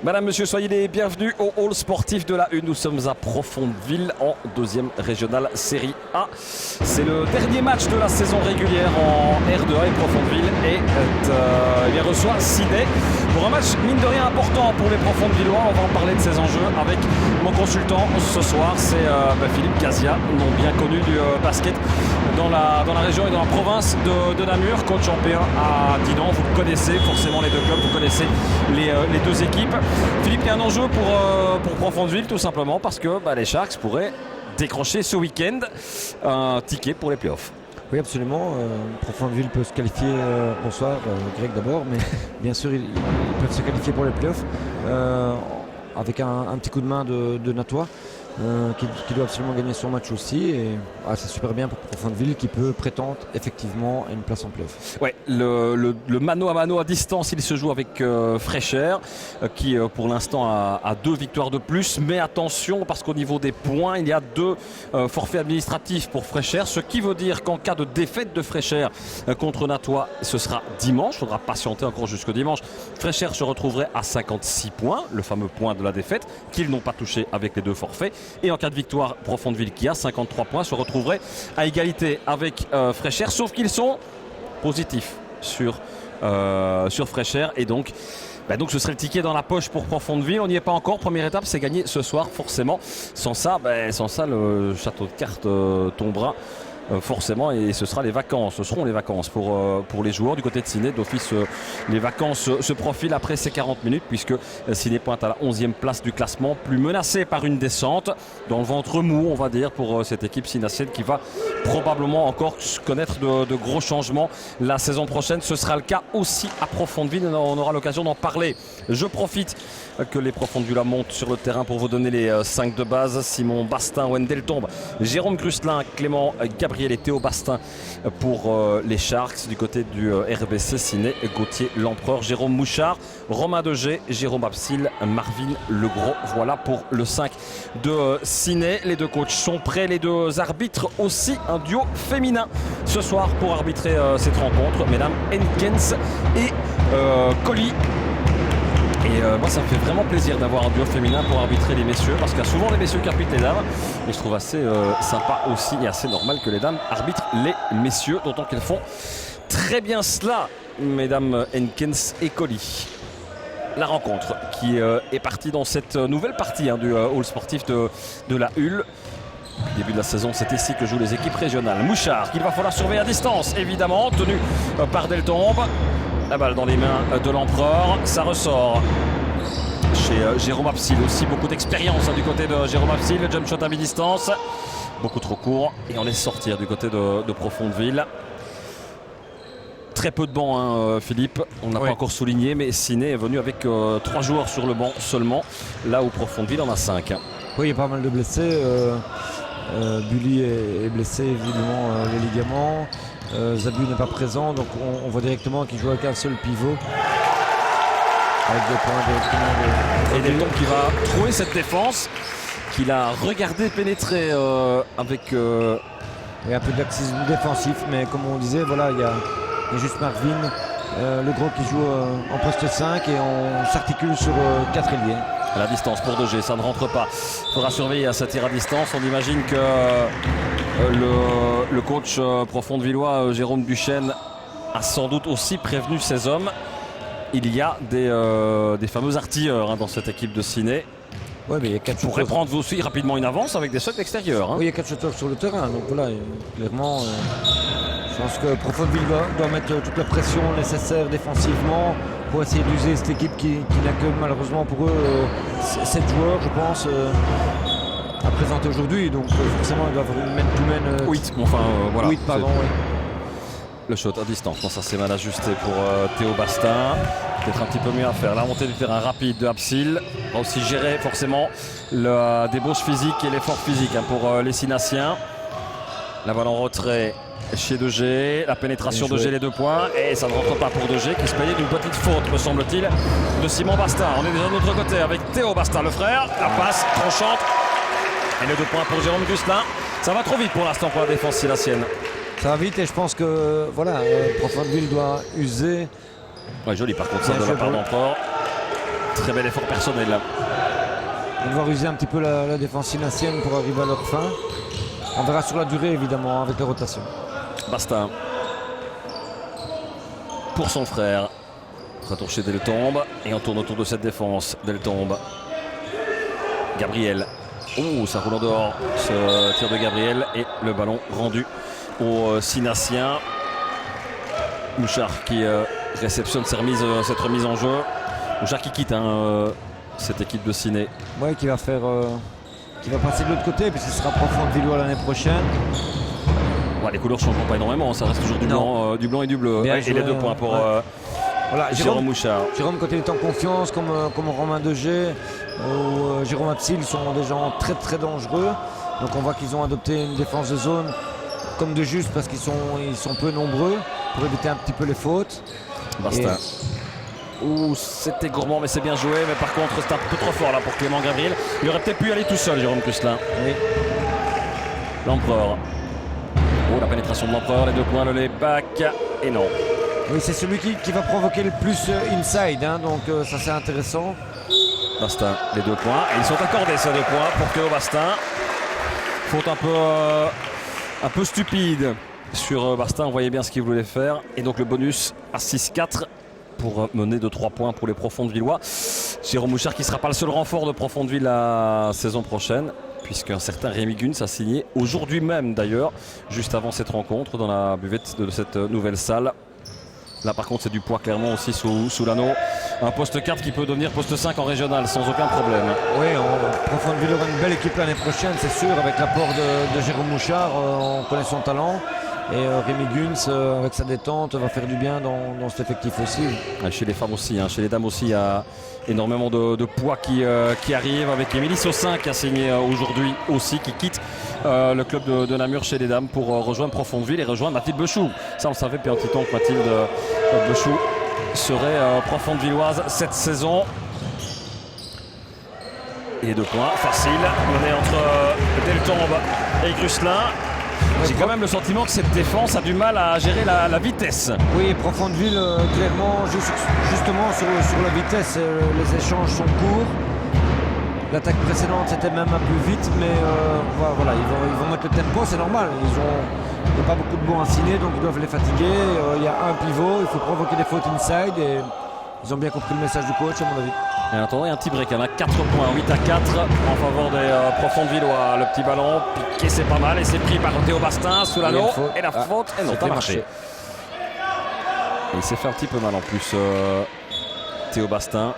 Madame, monsieur, soyez les bienvenus au hall sportif de la Une. Nous sommes à Profondeville en deuxième régionale série A. C'est le dernier match de la saison régulière en R2A et Profondeville reçoit Ciney pour un match mine de rien important pour les Profondevillois. On va en parler de ces enjeux avec mon consultant ce soir. C'est Philippe Casia, nom bien connu du basket dans la région et dans la province de Namur, coach européen à Dinan. Vous connaissez forcément les deux clubs, vous connaissez les deux équipes. Philippe, il y a un enjeu pour Profondeville tout simplement parce que les Sharks pourraient décrocher ce week-end un ticket pour les playoffs. Oui, absolument. Profondeville peut se qualifier, bonsoir Greg d'abord, mais bien sûr ils peuvent se qualifier pour les playoffs avec un petit coup de main de Natois. Qui doit absolument gagner son match aussi et c'est super bien pour Profondeville qui peut prétendre effectivement à une place en play-off. Ouais, le mano à mano à distance il se joue avec Freichères qui pour l'instant a 2 victoires de plus, mais attention parce qu'au niveau des points il y a 2 forfaits administratifs pour Freichères, ce qui veut dire qu'en cas de défaite de Freichères contre Natois ce sera dimanche, il faudra patienter encore jusqu'au dimanche. Freichères se retrouverait à 56 points, le fameux point de la défaite qu'ils n'ont pas touché avec les 2 forfaits. Et en cas de victoire, Profondeville qui a 53 points se retrouverait à égalité avec Freichères, sauf qu'ils sont positifs sur Freichères et donc ce serait le ticket dans la poche pour Profondeville. On n'y est pas encore. Première étape, c'est gagner ce soir forcément. Sans ça, le château de cartes tombera. Forcément, et ce seront les vacances pour les joueurs du côté de Ciney. D'office, les vacances se profilent après ces 40 minutes puisque Ciney pointe à la 11e place du classement, plus menacé par une descente, dans le ventre mou on va dire pour cette équipe cinassienne qui va probablement encore connaître de gros changements la saison prochaine. Ce sera le cas aussi à Profondeville, on aura l'occasion d'en parler. Je profite que les Profondevillois montent sur le terrain pour vous donner les 5 de base. Simon Bastin, Wendell Tombe, Jérôme Grusselin, Clément Gabriel et Théo Bastin pour les Sharks. Du côté du RBC Ciney, Gauthier L'Empereur, Jérôme Mouchard, Romain Degé, Jérôme Absil, Marvin Legros. Voilà pour le 5 de Ciney. Les 2 coachs sont prêts, les 2 arbitres aussi. Un duo féminin ce soir pour arbitrer cette rencontre, mesdames Henkens et Colli. Et moi ça me fait vraiment plaisir d'avoir un duo féminin pour arbitrer les messieurs parce qu'il y a souvent les messieurs qui arbitrent les dames et je trouve assez sympa aussi et assez normal que les dames arbitrent les messieurs, d'autant qu'elles font très bien cela, mesdames Henkens et Colli. La rencontre qui est partie dans cette nouvelle partie du hall sportif de la Hulle. Début de la saison, c'est ici que jouent les équipes régionales. Mouchard qu'il va falloir surveiller à distance évidemment, tenu par Deltombe. La balle dans les mains de l'Empereur, ça ressort chez Jérôme Absil, aussi beaucoup d'expérience du côté de Jérôme Absil. Le jump shot à mi-distance, beaucoup trop court et on laisse sortir du côté de Profondeville. Très peu de bancs, Philippe, on n'a pas encore souligné, mais Ciney est venu avec 3 joueurs sur le banc seulement, là où Profondeville en a 5. Oui, il y a pas mal de blessés. Bully est blessé évidemment les ligaments. Zabu n'est pas présent, donc on voit directement qu'il joue avec un seul pivot. Avec des points directement. Et Deltombe qui va trouver cette défense, qu'il a regardé pénétrer avec. Il y a un peu de laxisme défensif, mais comme on disait, voilà, il y a juste Marvin, le gros qui joue en poste 5 et on s'articule sur 4 ailiers. À la distance pour Degé, ça ne rentre pas. Il faudra surveiller à cette tir à distance. On imagine que le coach profondevillois Jérôme Duchesne a sans doute aussi prévenu ses hommes. Il y a des fameux artilleurs dans cette équipe de Ciney. Ouais, mais il y a 4 qui pourraient prendre aussi rapidement une avance avec des shots extérieurs. Oui, il y a 4 shooters sur le terrain. Donc voilà, clairement, je pense que Profondeville doit mettre toute la pression nécessaire défensivement pour essayer d'user cette équipe qui n'a que malheureusement pour eux 7 joueurs, je pense, à présenter aujourd'hui. Donc forcément, ils doivent avoir une man-to-man. 8, voilà. 8, pardon, oui. Le shot à distance, ça c'est mal ajusté pour Théo Bastin. Peut-être un petit peu mieux à faire. La montée du terrain rapide de Absil va aussi gérer forcément la débauche physique et l'effort physique pour les Cinassiens. La balle en retrait chez Degé, la pénétration de Degé, les 2 points, et ça ne rentre pas pour Degé qui se payait d'une petite faute, me semble-t-il, de Simon Bastin. On est déjà de l'autre côté avec Théo Bastin, le frère. La passe tranchante et les 2 points pour Jérôme Grusselin. Ça va trop vite pour l'instant pour la défense cinassienne. Ça va vite et je pense que voilà, Profondeville doit user. Ouais, joli par contre ça de la part d'Empereur. Très bel effort personnel. Ils vont user un petit peu la défense sinassienne pour arriver à leur fin. On verra sur la durée évidemment avec les rotations. Basta. Pour son frère. Retour chez Deltombe. Et on tourne autour de cette défense. Deltombe. Gabriel. Oh, ça roule en dehors. Ce tir de Gabriel. Et le ballon rendu au Sinassien. Mouchard qui réceptionne cette remise en jeu. Mouchard qui quitte cette équipe de Ciné. Ouais, qui va passer de l'autre côté puisqu'il sera Profondvillois l'année prochaine. Ouais, les couleurs ne changeront pas énormément, ça reste toujours du blanc et du bleu. Bien et joué, les 2 points pour voilà, Jérôme Mouchard. Jérôme, quand il est en confiance, comme Romain Degé ou Jérôme Absil, sont des gens très très dangereux. Donc on voit qu'ils ont adopté une défense de zone comme de juste parce qu'ils sont peu nombreux pour éviter un petit peu les fautes. Basta. Ouh, c'était gourmand, mais c'est bien joué. Mais par contre, c'est un peu trop fort là pour Clément Gabriel. Il aurait peut-être pu y aller tout seul, Jérôme Cusselin. Oui. L'Empereur. Oh, la pénétration de l'Empereur, les 2 points, le layback. Et non. Oui, c'est celui qui va provoquer le plus inside, hein, donc ça c'est intéressant. Bastin, les 2 points. Et ils sont accordés ces 2 points pour Théo Bastin. Faute un peu stupide sur Bastin. On voyait bien ce qu'il voulait faire. Et donc le bonus à 6-4 pour mener de 3 points pour les Profondvillois. Jérôme Mouchard qui ne sera pas le seul renfort de Profondeville la saison prochaine, puisqu'un certain Rémi Guns a signé aujourd'hui même d'ailleurs, juste avant cette rencontre dans la buvette de cette nouvelle salle. Là par contre c'est du poids clairement aussi sous l'anneau. Un poste 4 qui peut devenir poste 5 en régional sans aucun problème. Oui, Profondeville aura une belle équipe l'année prochaine, c'est sûr, avec l'apport de Jérôme Mouchard, on connaît son talent. Et Rémi Guns, avec sa détente, va faire du bien dans cet effectif aussi. Chez les femmes aussi, chez les dames aussi, il y a énormément de poids qui arrive, avec Émilie Saussin qui a signé aujourd'hui aussi, qui quitte le club de Namur chez les dames pour rejoindre Profondeville et rejoindre Mathilde Bechou. Ça on le savait depuis un petit temps que Mathilde Bechou serait Profondvilloise cette saison. Et les 2 points faciles menés entre Deltombe et Grusselin. J'ai quand même le sentiment que cette défense a du mal à gérer la vitesse. Oui, Profondeville, clairement, justement sur la vitesse, les échanges sont courts. L'attaque précédente, c'était même un peu vite, mais voilà, ils vont mettre le tempo, c'est normal. Il n'y a pas beaucoup de bons à signer, donc ils doivent les fatiguer. Il y a un pivot, il faut provoquer des fautes inside, et ils ont bien compris le message du coach, à mon avis. Et attendez, un petit break, il y en a 4 points, 8-4 en faveur des Profondvillois. Le petit ballon piqué, c'est pas mal, et c'est pris par Théo Bastin sous l'anneau. Et la faute, et non, pas marché. Et il s'est fait un petit peu mal en plus, Théo Bastin.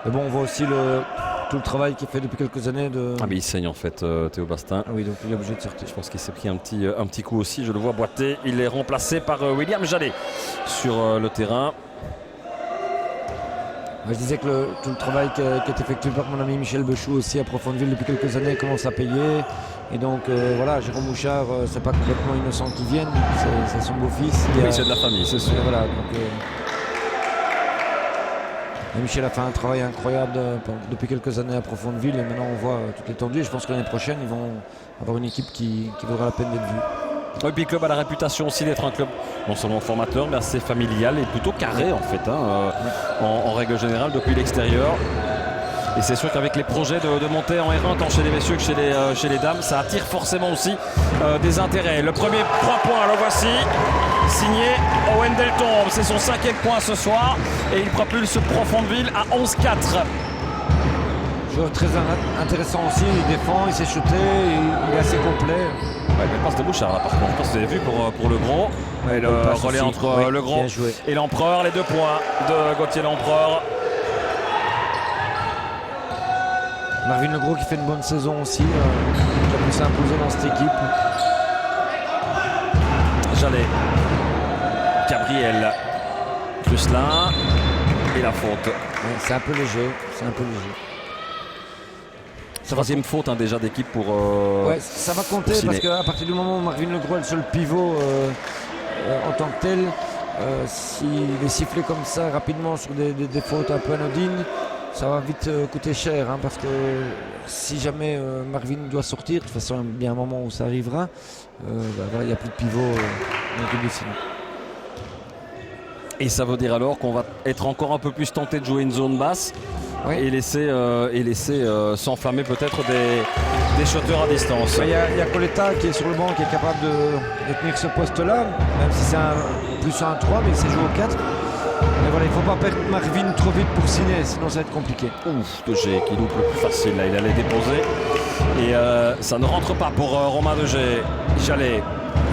Mais bon, on voit aussi tout le travail qu'il fait depuis quelques années. Ah mais il saigne en fait, Théo Bastin. Ah oui, donc il est obligé de sortir. Je pense qu'il s'est pris un petit coup aussi, je le vois boiter. Il est remplacé par William Jallet sur le terrain. Je disais que tout le travail qui est effectué par mon ami Michel Bechou aussi à Profondeville depuis quelques années commence à payer. Et donc voilà, Jérôme Mouchard, c'est pas complètement innocent qu'il vienne, c'est son beau-fils. Oui, c'est de la famille, c'est sûr. Voilà, donc, Michel a fait un travail incroyable depuis quelques années à Profondeville et maintenant on voit toute l'étendue. Je pense que l'année prochaine, ils vont avoir une équipe qui vaudra la peine d'être vue. Oui, puis le club a la réputation aussi d'être un club non seulement formateur mais assez familial et plutôt carré en fait, en règle générale depuis l'extérieur. Et c'est sûr qu'avec les projets de montée en R1 tant chez les messieurs que chez les dames, ça attire forcément aussi des intérêts. Le premier 3 points, le voici, signé Owen Deltombe, c'est son 5e point ce soir et il propulse Profondeville à 11-4. Joueur très intéressant aussi, il défend, il s'est shooté, il est assez complet. Ouais, mais passe de Bouchard là par contre, je pense que vous avez vu pour le Gros. Ouais, le relais aussi entre le Gros et l'Empereur, les 2 points de Gauthier l'Empereur. Marvin Legros qui fait une bonne saison aussi, qui a pu s'imposer dans cette équipe. Jallet, Gabriel, Grusselin et la faute. Ouais, c'est un peu léger, Troisième faute déjà d'équipe pour. Ouais, ça va compter parce qu'à partir du moment où Marvin Legros est le seul pivot en tant que tel, s'il est sifflé comme ça rapidement sur des fautes un peu anodines, ça va vite coûter cher, parce que si jamais Marvin doit sortir, de toute façon il y a un moment où ça arrivera, il n'y a plus de pivot dans l'équipe de Ciné. Et ça veut dire alors qu'on va être encore un peu plus tenté de jouer une zone basse et laisser s'enflammer peut-être des shotters à distance. Il y a Coletta qui est sur le banc, qui est capable de tenir ce poste-là, même si c'est plus un 3, mais il s'est joué au 4. Mais voilà, il ne faut pas perdre Marvin trop vite pour signer, sinon ça va être compliqué. Ouf, De G qui loupe le plus facile, là il allait déposer. Et ça ne rentre pas pour Romain De G. Jallet.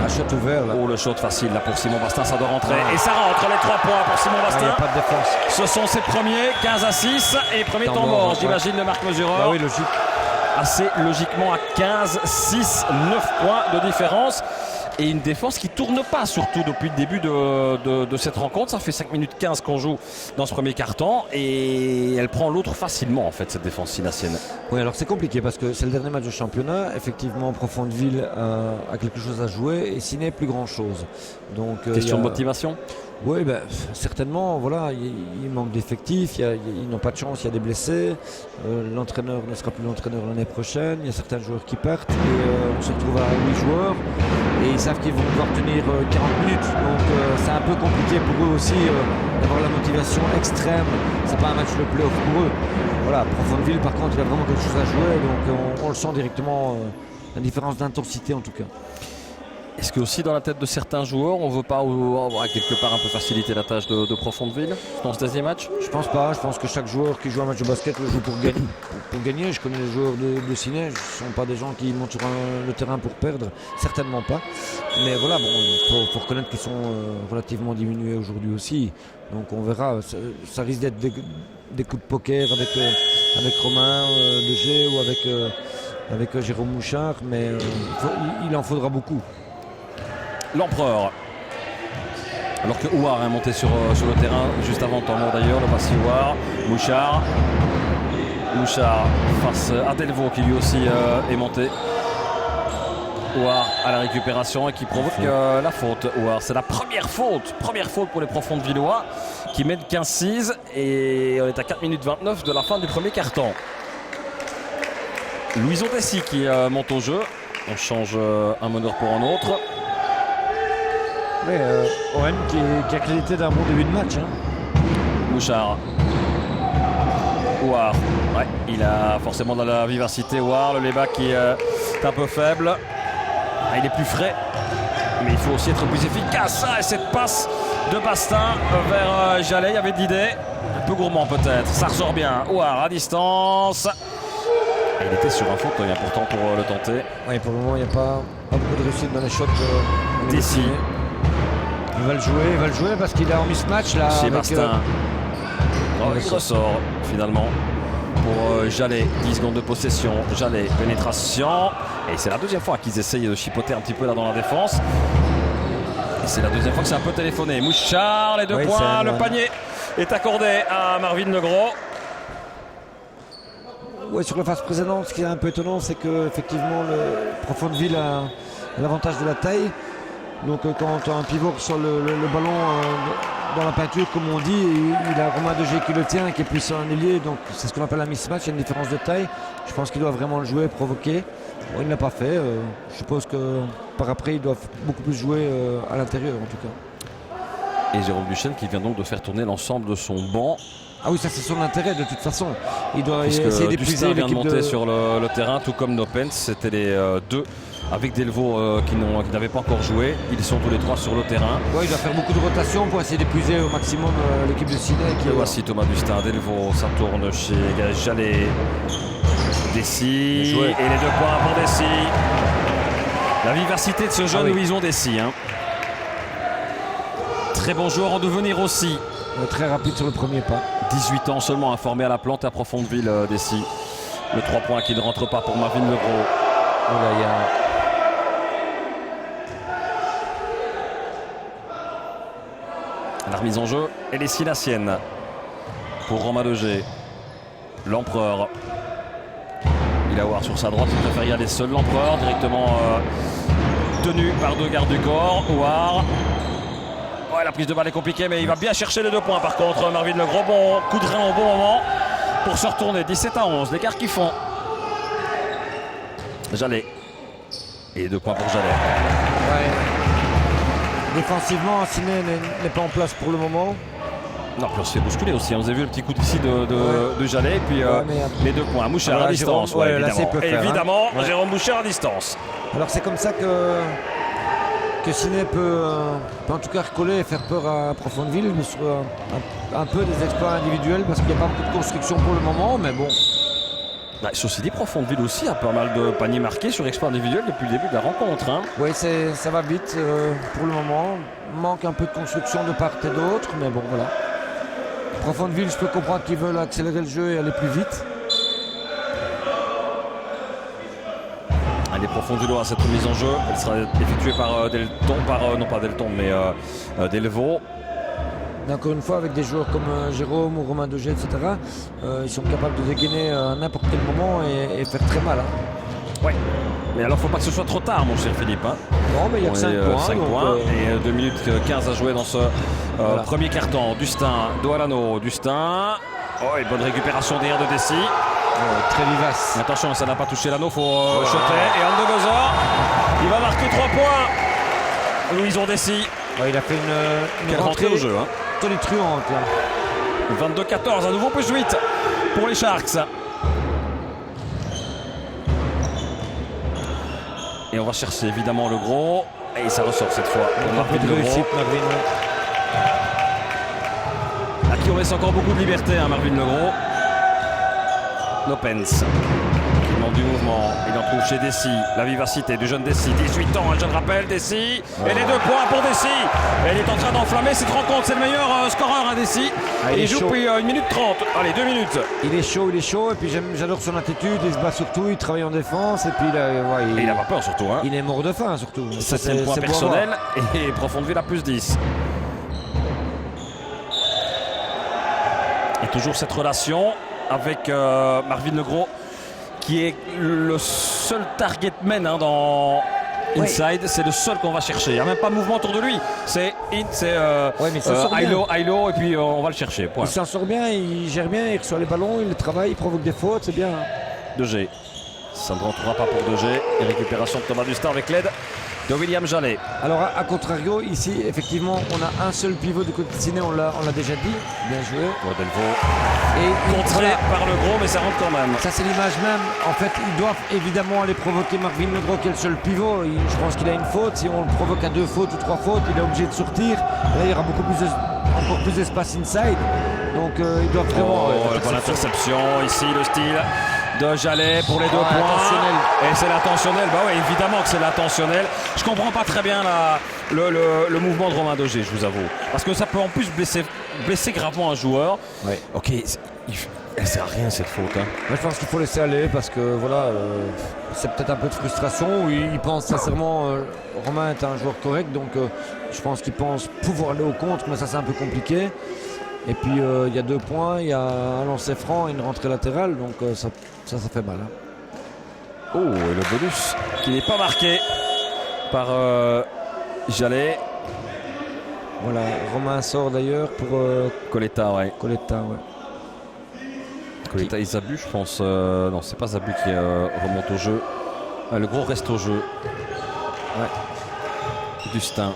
Un shot ouvert là. Oh, le shot facile là pour Simon Bastin, ça doit rentrer. Et ça rentre, les 3 points pour Simon Bastin. Il n'y a pas de défense. Ce sont ses premiers, 15-6 et premier temps mort, j'imagine, de Marc Mesureur. Oui, logique. Assez logiquement à 15-6, 9 points de différence. Et une défense qui ne tourne pas, surtout depuis le début de cette rencontre. Ça fait 5 minutes 15 qu'on joue dans ce premier quart-temps. Et elle prend l'autre facilement, en fait, cette défense sinassienne. Oui, alors c'est compliqué parce que c'est le dernier match de championnat. Effectivement, Profondeville a quelque chose à jouer et Ciné plus grand-chose. Donc, question de motivation. Oui, certainement. Voilà, il manque d'effectifs, ils n'ont pas de chance, il y a des blessés. L'entraîneur ne sera plus l'entraîneur l'année prochaine. Il y a certains joueurs qui partent et on se retrouve à 8 joueurs. Et ils savent qu'ils vont devoir tenir 40 minutes. Donc c'est un peu compliqué pour eux aussi d'avoir la motivation extrême. C'est pas un match de play-off pour eux. Voilà, Profondeville par contre il a vraiment quelque chose à jouer. Donc on le sent directement, la différence d'intensité en tout cas. Est-ce que aussi dans la tête de certains joueurs, on ne veut pas avoir quelque part un peu faciliter la tâche de Profondeville dans ce deuxième match? Je pense pas. Je pense que chaque joueur qui joue un match de basket le joue pour gagner. Je connais les joueurs de Ciné. Ce ne sont pas des gens qui montent sur le terrain pour perdre. Certainement pas. Mais voilà, bon, faut reconnaître qu'ils sont relativement diminués aujourd'hui aussi. Donc on verra. Ça risque d'être des coups de poker avec Romain De G ou avec Jérôme Mouchard. Mais il en faudra beaucoup. L'Empereur. Alors que Ouar est monté sur le terrain juste avant le temps mort d'ailleurs, le passé Ouar. Mouchard face à Delvaux qui lui aussi est monté. Ouar à la récupération et qui provoque la faute. Ouar, c'est la première faute pour les Profondevillois qui mènent 15-6 et on est à 4 minutes 29 de la fin du premier quart-temps. Louison Dessy qui monte au jeu. On change un meneur pour un autre. Oui, Owen qui a crédité d'un bon début de match. Mouchard. Ouar. Ouais, il a forcément de la vivacité. Ouar, le Léba qui est un peu faible. Il est plus frais. Mais il faut aussi être plus efficace. Et cette passe de Bastin vers Jallet. Il y avait d'idées. Un peu gourmand peut-être. Ça ressort bien. Ouar à distance. Et il était sur un fauteuil important pour le tenter. Oui, pour le moment, il n'y a pas beaucoup de réussite dans les shots. Dessy. Il va le jouer parce qu'il est en mismatch là. Chez Bastin. Il ressort finalement pour Jallet. 10 secondes de possession. Jallet, pénétration. Et c'est la deuxième fois qu'ils essayent de chipoter un petit peu là dans la défense. Et c'est la deuxième fois que c'est un peu téléphoné. Mouchard, les 2 points. Le panier est accordé à Marvin Legros. Oui, sur la phase précédente, ce qui est un peu étonnant, c'est qu'effectivement, le Profondeville a l'avantage de la taille. Donc quand un pivot sur le ballon dans la peinture, comme on dit, il a Romain De G qui le tient, qui est plus un ailier. Donc c'est ce qu'on appelle un mismatch, il y a une différence de taille. Je pense qu'il doit vraiment le jouer, provoquer. Bon, il ne l'a pas fait. Je suppose que par après, ils doivent beaucoup plus jouer à l'intérieur en tout cas. Et Jérôme Duchesne qui vient donc de faire tourner l'ensemble de son banc. Ah oui, ça c'est son intérêt de toute façon. Il doit puisque essayer d'épuiser vient de monter sur le terrain, tout comme Nopens. C'était les deux avec Delvaux qui n'avaient pas encore joué. Ils sont tous les 3 sur le terrain. Ouais, il doit faire beaucoup de rotation pour essayer d'épuiser au maximum l'équipe de Ciné. Voici Thomas Dustin, Delvaux, ça tourne chez Jallet. Dessy. Et les 2 points pour Dessy. La vivacité de ce jeune Louison Dessy. Très bon joueur en devenir aussi. Très rapide sur le premier pas. 18 ans seulement, informé à la plante à Profondeville Dessy. Le 3 points qui ne rentre pas pour Marvin Legros. La remise en jeu, elle est sinassienne pour Romain De G. L'Empereur. Il a Ouar sur sa droite, il préfère y aller seul. L'Empereur directement tenu par 2 gardes du corps. Ouar. Ouais, la prise de balle est compliquée, mais il va bien chercher les 2 points. Par contre, Marvin Legros, bon coup de rein au bon moment pour se retourner. 17-11, l'écart qu'ils font. Jallet. Et 2 points pour Jallet. Défensivement, Ciné n'est pas en place pour le moment. Non, puis on se fait bousculer aussi. On a vu le petit coup d'ici de Jallet, et puis les 2 points. Mouchard voilà, à distance, Jérôme, évidemment. Évidemment, hein. Jérôme Mouchard à distance. Alors c'est comme ça que Ciné peut en tout cas recoller et faire peur à Profondeville, mais sur un peu des exploits individuels, parce qu'il n'y a pas beaucoup de construction pour le moment, mais bon. Bah, ceci dit, Profondeville aussi a pas mal de paniers marqués sur exploit individuel depuis le début de la rencontre. Hein. Oui, ça va vite pour le moment. Manque un peu de construction de part et d'autre, mais bon, voilà. Profondeville, je peux comprendre qu'ils veulent accélérer le jeu et aller plus vite. Allez, Profondeville à cette mise en jeu. Elle sera effectuée par Delton, non pas Delton, mais Delvaux. Encore une fois, avec des joueurs comme Jérôme ou Romain Degé, etc., ils sont capables de dégainer à n'importe quel moment et faire très mal. Hein. Ouais. Mais alors, faut pas que ce soit trop tard, mon cher Philippe. Hein. Non, mais il y a que 5 points. 5 points et 2 minutes 15 à jouer dans ce premier carton. Dustin, Doalano, Dustin. Oh, et bonne récupération derrière de Dessy. Très vivace. Attention, ça n'a pas touché l'anneau, faut shotter. Et Andebuzor, il va marquer 3 points. Louison Dessy. Il a fait une rentrée au jeu. Hein. Tonitruante là. 22-14, à nouveau plus 8 pour les Sharks. Et on va chercher évidemment le gros. Et ça ressort cette fois. Un peu de réussite, Marvin. À qui on laisse encore beaucoup de liberté, hein, Marvin Legros. Nopens. Qui demande du mouvement. Il en trouve chez Dessy. La vivacité du jeune Dessy. 18 ans, je le rappelle, Dessy. Et les 2 points pour Dessy. Elle est en train d'enflammer cette rencontre. C'est le meilleur scoreur, hein, Dessy. Et il joue depuis 1 minute 30. Allez, 2 minutes. Il est chaud. Et puis j'adore son attitude. Il se bat surtout, il travaille en défense. Et puis il n'a pas peur surtout. Hein. Il est mort de faim surtout. C'est le point personnel. Et Profondeville à plus 10. Et toujours cette relation avec Marvin Legros, qui est le seul target man hein, dans Inside. Oui. C'est le seul qu'on va chercher. Il n'y a même pas de mouvement autour de lui. C'est Ailo et puis on va le chercher. Point. Il s'en sort bien, il gère bien, il reçoit les ballons, il travaille, il provoque des fautes, c'est bien. Degé. Ça ne rentrera pas pour Degé. Et récupération de Thomas Dustin avec l'aide de William Jallet. Alors à contrario, ici effectivement on a un seul pivot du côté de Ciné, on l'a déjà dit, bien joué. Delvaux. Et contré par le gros, mais ça rentre quand même. Ça c'est l'image même. En fait, ils doivent évidemment aller provoquer Marvin Legros qui est le seul pivot. Je pense qu'il a une faute. Si on le provoque à 2 fautes ou 3 fautes, il est obligé de sortir. Là, il y aura encore plus d'espace inside. Donc ils doivent vraiment. Bonne interception ici, le style de Jallet pour les 2 points. Et c'est l'intentionnel. Bah ouais, évidemment que c'est l'intentionnel. Je comprends pas très bien le mouvement de Romain Degé, je vous avoue. Parce que ça peut en plus blesser gravement un joueur. Ouais. Ok, elle sert à rien cette faute. Hein. Moi, je pense qu'il faut laisser aller parce que voilà, c'est peut-être un peu de frustration. Il pense sincèrement, Romain est un joueur correct, donc je pense qu'il pense pouvoir aller au contre, mais ça c'est un peu compliqué. Et puis il y a 2 points, il y a un lancer franc et une rentrée latérale, donc ça fait mal. Hein. Oh, et le bonus qui n'est pas marqué par Jallet. Voilà, Romain sort d'ailleurs pour Coletta, ouais. Coletta, et Zabu, je pense. Non, c'est pas Zabu qui remonte au jeu. Le gros reste au jeu. Ouais. Dustin.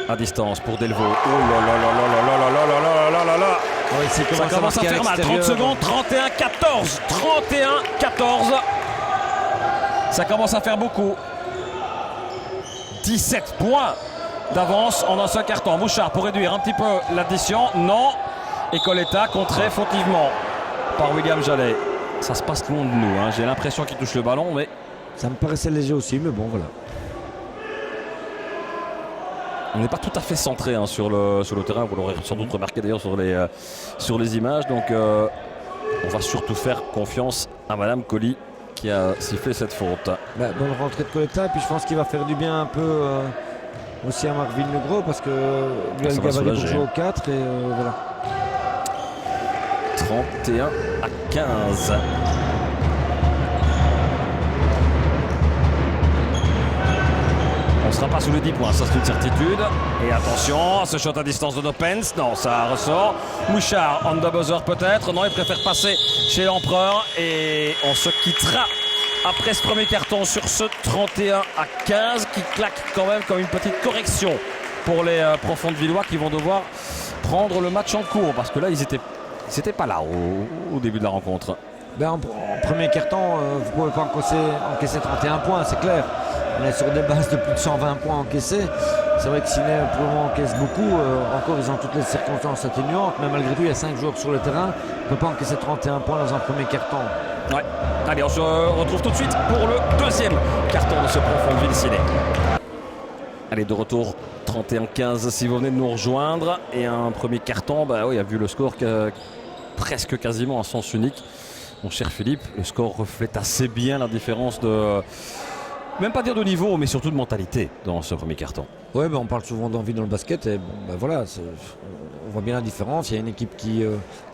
À distance pour Delvaux. Oh là là là là là là là là là là là. Oui, ça commence à faire mal. 30 secondes, 31-14. 31-14. Ça commence à faire beaucoup. 17 points d'avance en un seul carton. Mouchard pour réduire un petit peu l'addition. Non. Et Coletta contré fautivement par William Jallet. Ça se passe loin de nous. Hein. J'ai l'impression qu'il touche le ballon, mais ça me paraissait léger aussi, mais bon, voilà. On n'est pas tout à fait centré hein, sur le terrain. Vous l'aurez sans doute remarqué d'ailleurs sur les images. Donc on va surtout faire confiance à Madame Colli qui a sifflé cette faute. Bonne rentrée de Coletta. Et puis je pense qu'il va faire du bien un peu aussi à Marvin Legros parce que lui a le gabarit pour jouer au 4 et voilà. 31-15. On ne sera pas sous les 10 points, ça c'est une certitude. Et attention, ce shot à distance de Nopens. Non, ça ressort. Mouchard, on the buzzer peut-être. Non, il préfère passer chez l'Empereur. Et on se quittera après ce premier carton sur ce 31-15 qui claque quand même comme une petite correction pour les Profondevillois qui vont devoir prendre le match en cours parce que là ils n'étaient pas là au début de la rencontre. Ben, en premier quart-temps, vous ne pouvez pas encaisser 31 points, c'est clair. On est sur des bases de plus de 120 points encaissés. C'est vrai que Ciné pour le moment encaisse beaucoup. Encore, ils ont toutes les circonstances atténuantes, mais malgré tout, il y a 5 joueurs sur le terrain. On ne peut pas encaisser 31 points dans un premier quart-temps. Ouais. Allez, on se retrouve tout de suite pour le deuxième carton de ce Profondeville Ciné. Allez, de retour 31-15 si vous venez de nous rejoindre. Et un premier carton, bah oui, a vu le score presque quasiment à sens unique. Mon cher Philippe, le score reflète assez bien la différence de... Même pas dire de niveau, mais surtout de mentalité dans ce premier carton. Oui, ben on parle souvent d'envie dans le basket. Et bon, ben voilà, on voit bien la différence. Il y a une équipe qui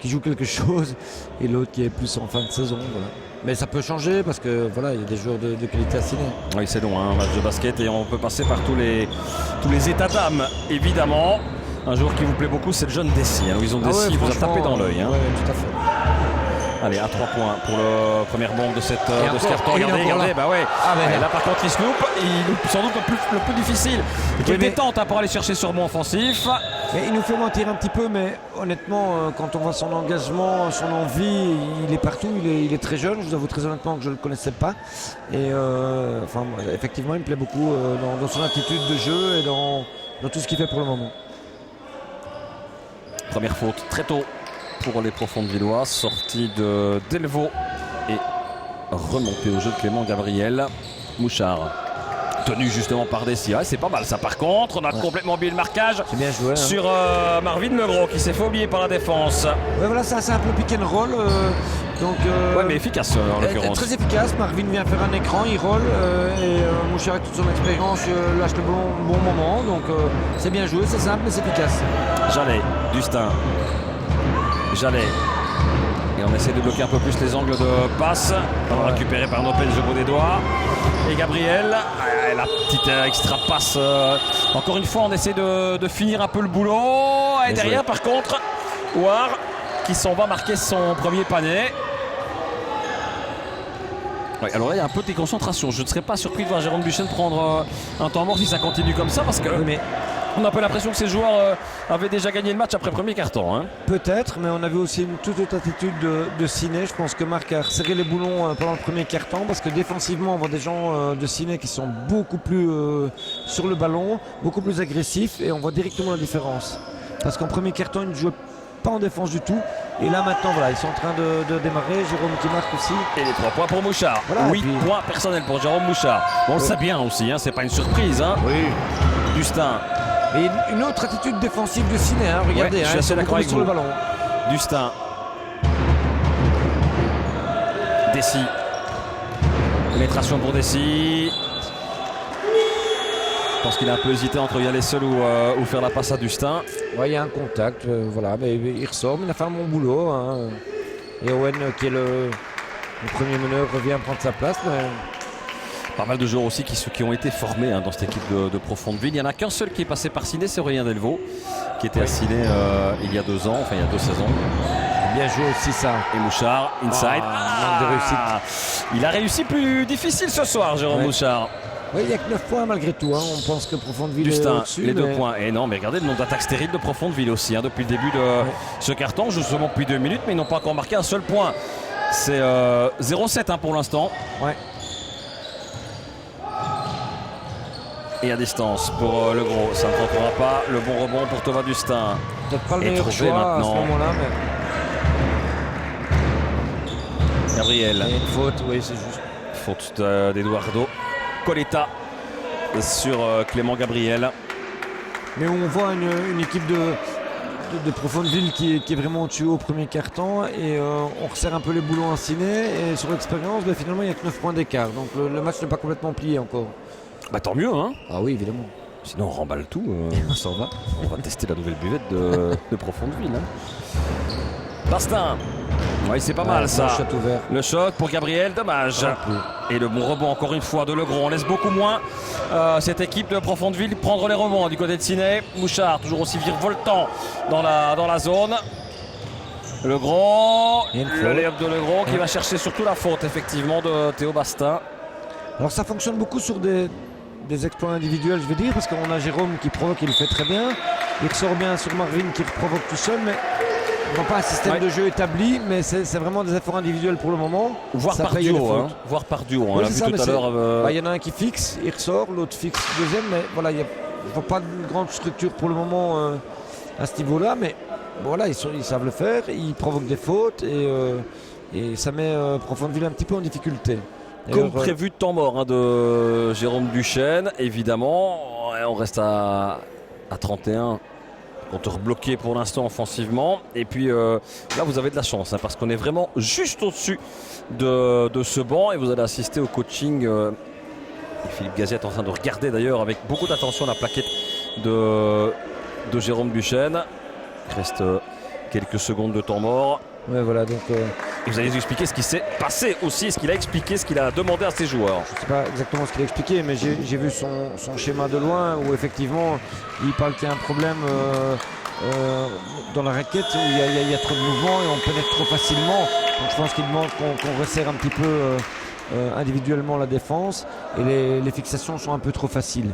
joue quelque chose et l'autre qui est plus en fin de saison. Voilà. Mais ça peut changer parce que voilà, il y a des joueurs de qualité à Ciné. Oui, c'est long, hein, un match de basket et on peut passer par tous les états d'âme, évidemment. Un joueur qui vous plaît beaucoup, c'est le jeune Dessy. Alors, ils ont Dessy, il vous a tapé dans l'œil. Hein. Oui, tout à fait. Allez, à 3 points pour le première bombe de ce carton. Regardez, bah ouais. Là par contre il se loupe, il loupe sans doute le plus difficile. Quelle détente pour aller chercher sur mon offensif. Mais il nous fait mentir un petit peu, mais honnêtement, quand on voit son engagement, son envie, il est partout, il est très jeune, je vous avoue très honnêtement que je ne le connaissais pas. Et effectivement, il me plaît beaucoup dans son attitude de jeu et dans tout ce qu'il fait pour le moment. Première faute très tôt pour les Profondevillois, sortie de Delvaux et remontée au jeu de Clément Gabriel. Mouchard, tenu justement par Dessy. Ouais, c'est pas mal ça par contre, on a complètement oublié le marquage. C'est bien joué, hein. Sur Marvin Legros qui s'est fait oublier par la défense. Ouais, voilà, c'est un peu pick and roll. Ouais, mais efficace en l'occurrence. Très efficace, Marvin vient faire un écran, il roll et Mouchard avec toute son expérience lâche le bon moment. Donc c'est bien joué, c'est simple mais c'est efficace. Jallet, Dustin. Jallet. Et on essaie de bloquer un peu plus les angles de passe. Récupéré par Nopel, je bout des doigts. Et Gabriel, la petite extra passe. Encore une fois, on essaie de finir un peu le boulot. Et derrière, par contre, Ouar qui s'en va marquer son premier panier. Ouais, alors là, il y a un peu de déconcentration. Je ne serais pas surpris de voir Jérôme Buchen prendre un temps mort si ça continue comme ça. Parce que on a un peu l'impression que ces joueurs avaient déjà gagné le match après le premier carton. Hein. Peut-être, mais on avait aussi une toute autre attitude de Ciné. Je pense que Marc a resserré les boulons pendant le premier carton parce que défensivement, on voit des gens de Ciné qui sont beaucoup plus sur le ballon, beaucoup plus agressifs et on voit directement la différence. Parce qu'en premier carton, ils ne jouaient pas en défense du tout. Et là maintenant, voilà, ils sont en train de démarrer. Jérôme qui marque aussi. Et les 3 points pour Mouchard. Voilà, 8 points personnels pour Jérôme Mouchard. Bon, on le sait bien aussi, hein, c'est pas une surprise. Hein. Oui. Dustin. Et une autre attitude défensive de Ciné, hein, regardez, je suis assez d'accord avec sur le ballon. Dustin. Dessy. Pénétration pour Dessy. Je pense qu'il a un peu hésité entre y aller seul ou faire la passe à Dustin. Ouais, il y a un contact, voilà, mais il ressort, mais il a fait un bon boulot. Hein. Et Owen, qui est le premier meneur, revient prendre sa place. Mais... Pas mal de joueurs aussi qui ont été formés dans cette équipe de Profondeville. Il n'y en a qu'un seul qui est passé par Ciné, c'est Aurélien Delvaux, qui était à Ciné il y a 2 ans, enfin il y a 2 saisons. Bien joué aussi ça. Et Mouchard, inside. Manque de réussite. Il a réussi plus difficile ce soir, Jérôme Mouchard. Oui, il n'y a que 9 points malgré tout. Hein. On pense que Profondeville est au-dessus. Les 2 points. Et non, mais regardez le nombre d'attaques stériles de Profondeville aussi. Depuis le début de ce carton, justement depuis 2 minutes, mais ils n'ont pas encore marqué un seul point. C'est 0-7 pour l'instant. Ouais. Et à distance pour le gros, ça ne rentrera pas. Le bon rebond pour Thomas Dustin. Peut-être pas le meilleur choix maintenant. À ce moment-là. Mais... Gabriel. Et une faute, oui, c'est juste. Faute d'Eduardo Coletta sur Clément Gabriel. Mais on voit une équipe de Profondeville qui est vraiment au-dessus au premier quart-temps et on resserre un peu les boulons à Ciné et sur l'expérience, finalement il n'y a que 9 points d'écart. Donc le match n'est pas complètement plié encore. Bah tant mieux hein. Ah oui évidemment. Sinon on remballe tout. On s'en va. On va tester la nouvelle buvette de Profondeville. Hein. Bastin. Oui c'est pas mal ça. Le shot pour Gabriel, dommage. Et le bon rebond encore une fois de Legros. On laisse beaucoup moins cette équipe de Profondeville prendre les rebonds du côté de Ciné. Mouchard toujours aussi virevoltant dans la zone. Legros. Le layup de Legros qui va chercher surtout la faute effectivement de Théo Bastin. Alors ça fonctionne beaucoup sur des des exploits individuels, je vais dire, parce qu'on a Jérôme qui provoque, il le fait très bien. Il ressort bien sur Marvin qui provoque tout seul, mais on n'a pas un système de jeu établi, mais c'est vraiment des efforts individuels pour le moment. Voire par duo, voire par duo. On l'a vu tout à l'heure. Il y en a un qui fixe, il ressort, l'autre fixe deuxième, mais voilà, il n'y a pas de grande structure pour le moment à ce niveau-là, mais voilà, ils savent le faire, ils provoquent des fautes et ça met Profondeville un petit peu en difficulté. Comme prévu, temps mort de Jérôme Duchesne, évidemment. On reste à 31. Compteur bloqué pour l'instant offensivement. Et puis là, vous avez de la chance parce qu'on est vraiment juste au-dessus de ce banc. Et vous allez assister au coaching. Philippe Gazier est en train de regarder d'ailleurs avec beaucoup d'attention la plaquette de Jérôme Duchesne. Il reste quelques secondes de temps mort. Ouais, voilà, donc, et vous allez nous expliquer ce qui s'est passé aussi, ce qu'il a expliqué, ce qu'il a demandé à ses joueurs. Je ne sais pas exactement ce qu'il a expliqué, mais j'ai vu son schéma de loin où effectivement il parle qu'il y a un problème dans la raquette où il y a trop de mouvements et on pénètre trop facilement. Donc je pense qu'il demande qu'on resserre un petit peu individuellement la défense et les fixations sont un peu trop faciles.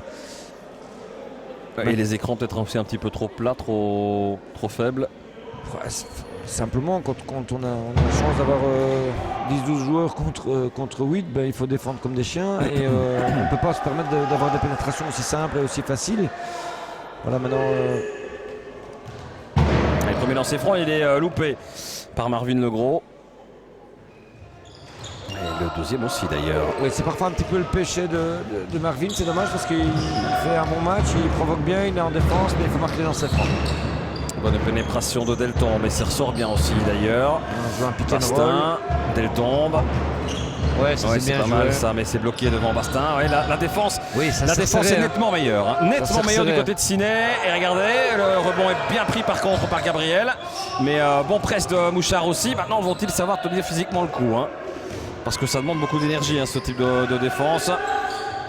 Et les écrans peut-être aussi un petit peu trop plats, trop faibles. Ouais, simplement, quand on a la chance d'avoir 10-12 joueurs contre 8, ben, il faut défendre comme des chiens et on ne peut pas se permettre d'avoir des pénétrations aussi simples et aussi faciles. Voilà, maintenant... Le premier lancer franc, il est loupé par Marvin Legros. Et le deuxième aussi d'ailleurs. Oui, c'est parfois un petit peu le péché de Marvin, c'est dommage parce qu'il fait un bon match, il provoque bien, il est en défense, mais il faut marquer les lancers francs. Bonne pénétration de Deltombe, mais ça ressort bien aussi d'ailleurs. On joue un pick and roll. Bastin, Deltombe. Ouais, c'est bien pas joué. mal ça, mais c'est bloqué devant Bastin. Ouais, la défense, la défense est nettement meilleure. Nettement meilleure du côté de Ciné. Et regardez, le rebond est bien pris par contre par Gabriel. Mais bon presse de Mouchard aussi. Maintenant, vont-ils savoir tenir physiquement le coup parce que ça demande beaucoup d'énergie, ce type de défense.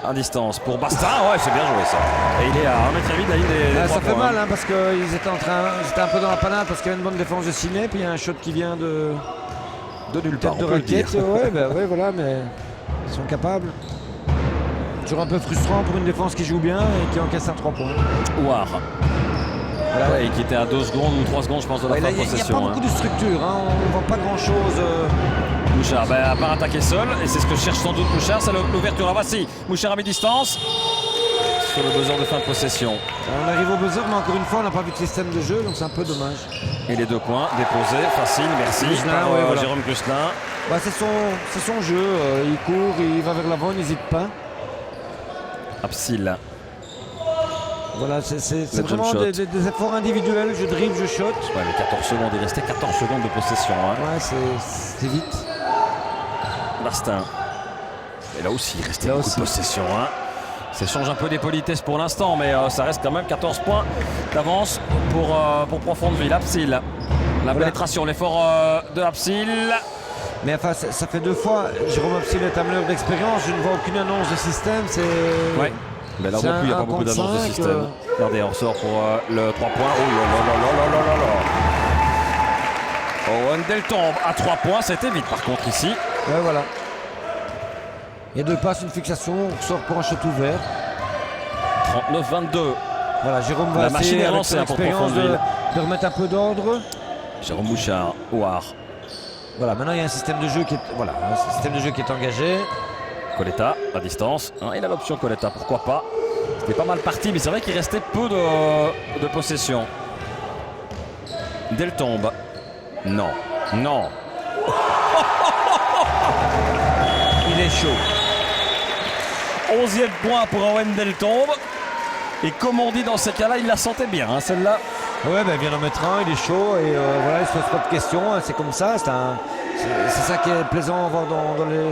À distance pour Bastin, ouais, c'est bien joué ça. Et il est à 1 mètre et demi de la ligne des ça 3 fait points. mal parce qu'ils étaient un peu dans la panade parce qu'il y a une bonne défense de Ciné, puis il y a un shot qui vient de nulle part, de raquette. Ouais, voilà, mais ils sont capables. Toujours un peu frustrant pour une défense qui joue bien et qui encaisse un 3 points. Ouar. Voilà, ouais, et qui était à 2 secondes ou 3 secondes, je pense, de la fin de possession. Il n'y a pas beaucoup de structure, on ne voit pas grand chose. Mouchard, à part attaquer seul, et c'est ce que cherche sans doute Mouchard, c'est l'ouverture. Là, voici Mouchard à mi-distance sur le buzzer de fin de possession. On arrive au buzzer, mais encore une fois, on n'a pas vu de système de jeu, donc c'est un peu dommage. Et les 2 points déposés, facile, merci. Voilà. Jérôme Gusselin. C'est son jeu, il court, il va vers l'avant, il n'hésite pas. Absil. Voilà, c'est vraiment des efforts individuels, je dribble, je shot. Ouais, mais 14 secondes, il restait 14 secondes de possession. Ouais, c'est vite. Bastin. Et là aussi, il restait beaucoup de possession. Ça change un peu des politesses pour l'instant, mais ça reste quand même 14 points d'avance pour Profondeville. Absil. La pénétration, l'effort de Absil. Mais enfin, ça fait 2 fois. Jérôme Absil est un meneur d'expérience. Je ne vois aucune annonce de système. Ouais. Mais là non plus, il n'y a pas beaucoup d'annonces de système. Regardez, on sort pour le 3 points. Oh là là. Owen Deltombe à 3 points, c'était vite par contre ici. Ouais, voilà. Il y a 2 passes, une fixation, on sort pour un shot ouvert. 39-22. Voilà, Jérôme va essayer avec son expérience de remettre un peu d'ordre. Jérôme Mouchard, Ouar. Voilà, maintenant il y a un système de jeu qui est, engagé. Coletta à distance. Il a l'option Coletta, pourquoi pas. C'était pas mal parti, mais c'est vrai qu'il restait peu de possession. Deltombe. Non. Il est chaud. 11e point pour Owen Deltombe. Et comme on dit dans ces cas-là, il la sentait bien, celle-là. Ouais, il vient d'en mettre un, il est chaud et voilà, il se pose pas de questions, c'est comme ça. C'est ça qui est plaisant à voir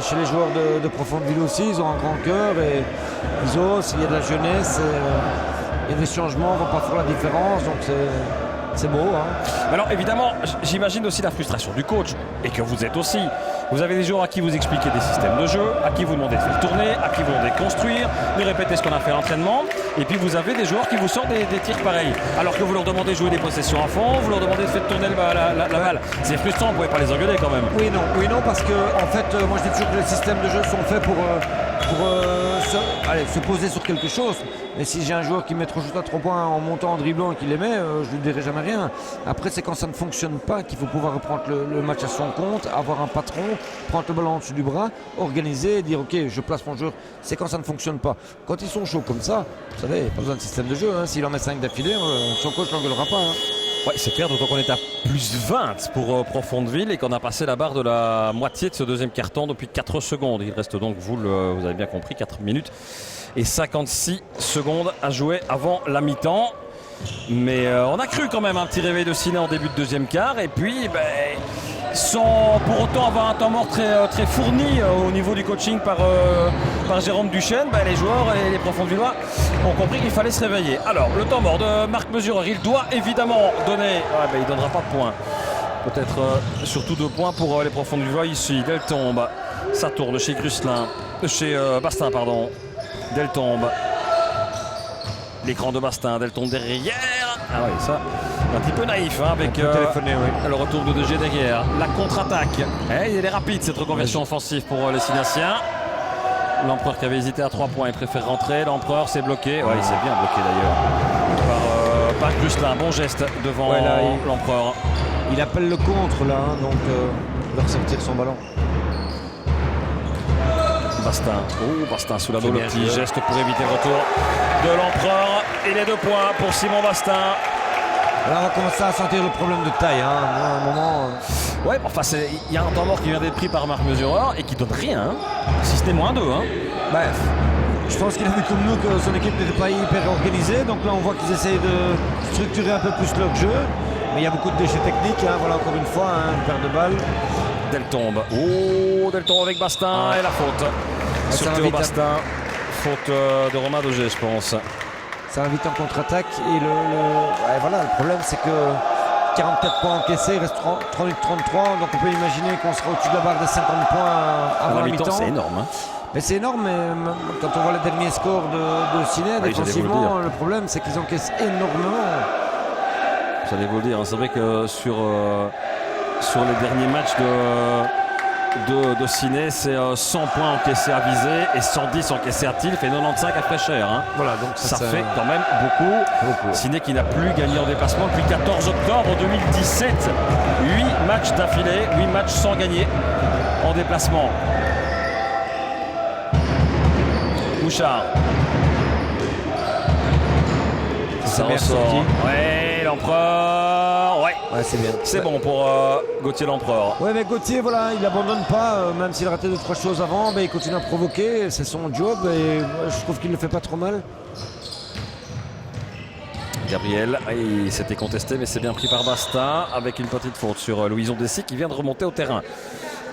chez les joueurs de Profondeville aussi. Ils ont un grand cœur et ils osent, il y a de la jeunesse, il y a des changements, on ne va pas faire la différence, donc c'est beau. Alors évidemment, j'imagine aussi la frustration du coach et que vous êtes aussi. Vous avez des joueurs à qui vous expliquez des systèmes de jeu, à qui vous demandez de faire tourner, à qui vous demandez de construire, de répéter ce qu'on a fait à l'entraînement. Et puis vous avez des joueurs qui vous sortent des tirs pareils. Alors que vous leur demandez de jouer des possessions à fond, vous leur demandez de faire tourner la balle. C'est frustrant, vous ne pouvez pas les engueuler quand même. Oui, non, parce que en fait, moi je dis toujours que les systèmes de jeu sont faits pour se poser sur quelque chose. Mais si j'ai un joueur qui met trop shoot à 3 points en montant, en dribblant et qui les met, je lui dirai jamais rien. Après, c'est quand ça ne fonctionne pas qu'il faut pouvoir reprendre le match à son compte, avoir un patron, prendre le ballon en dessous du bras, organiser et dire ok, je place mon joueur. C'est quand ça ne fonctionne pas. Quand ils sont chauds comme ça, vous savez, il n'y a pas besoin de système de jeu. Hein. S'il en met 5 d'affilée, son coach n'engueulera pas. Hein. Ouais, c'est clair, d'autant qu'on est à plus 20 pour Profondeville et qu'on a passé la barre de la moitié de ce deuxième quart-temps depuis 4 secondes. Il reste donc, vous avez bien compris, 4 minutes et 56 secondes à jouer avant la mi-temps. Mais on a cru quand même un petit réveil de Ciné en début de deuxième quart. Et puis, sans pour autant avoir un temps mort très fourni au niveau du coaching par Jérôme Duchesne, les joueurs et les Profondevillois ont compris qu'il fallait se réveiller. Alors, le temps mort de Marc Mesureur, il doit évidemment donner... il ne donnera pas de points. Peut-être surtout 2 points pour les Profondevillois ici. Deltombe, ça tourne chez Bastin, pardon. Deltombe. L'écran de Bastin, Deltombe derrière. Ah oui, ça, un petit peu naïf avec le retour de DG derrière. La contre-attaque. Il est rapide cette reconversion offensive pour les Cynaciens. L'Empereur qui avait hésité à 3 points, il préfère rentrer. L'Empereur s'est bloqué. Il s'est bien bloqué d'ailleurs. Par Gustin. Bon geste devant l'Empereur. Il appelle le contre là, donc il va ressortir son ballon. Bastin sous la dos, le petit geste pour éviter le retour de l'Empereur. Et les 2 points pour Simon Bastin. Là, on va commencer à sentir le problème de taille. À un moment. Ouais, enfin, il y a un temps mort qui vient d'être pris par Marc Mesureur et qui donne rien, si ce n'est moins 2. Bref, je pense qu'il a vu comme nous que son équipe n'était pas hyper organisée. Donc là, on voit qu'ils essayent de structurer un peu plus leur jeu. Mais il y a beaucoup de déchets techniques. Voilà, encore une fois, une paire de balles. Deltombe. Deltombe avec Bastin et la faute. Sur Théo Bastin. Faute de Romain Dogé, je pense. Ça va vite en contre-attaque. Et le problème, c'est que 44 points encaissés, il reste 3 minutes 33. Donc on peut imaginer qu'on sera au-dessus de la barre des 50 points avant la mi-temps. C'est énorme. Mais c'est énorme, mais quand on voit les derniers scores de Ciné, défensivement, le problème, c'est qu'ils encaissent énormément. J'allais vous le dire. C'est vrai que sur les derniers matchs de Ciné, c'est 100 points encaissés à viser et 110 encaissés à Tilf et 95 à Fréchère. Voilà, donc ça fait quand même beaucoup. Ciné qui n'a plus gagné en déplacement depuis 14 octobre 2017. 8 matchs d'affilée, 8 matchs sans gagner en déplacement. Bouchard. Ça ressort. Ouais, l'Empereur. Ouais, c'est bien. C'est bon pour Gauthier l'Empereur. Ouais, mais Gauthier, il n'abandonne pas. Même s'il a raté 2-3 choses avant, il continue à provoquer. C'est son job et je trouve qu'il ne le fait pas trop mal. Gabriel, il s'était contesté, mais c'est bien pris par Bastin avec une petite faute sur Louison Dessy qui vient de remonter au terrain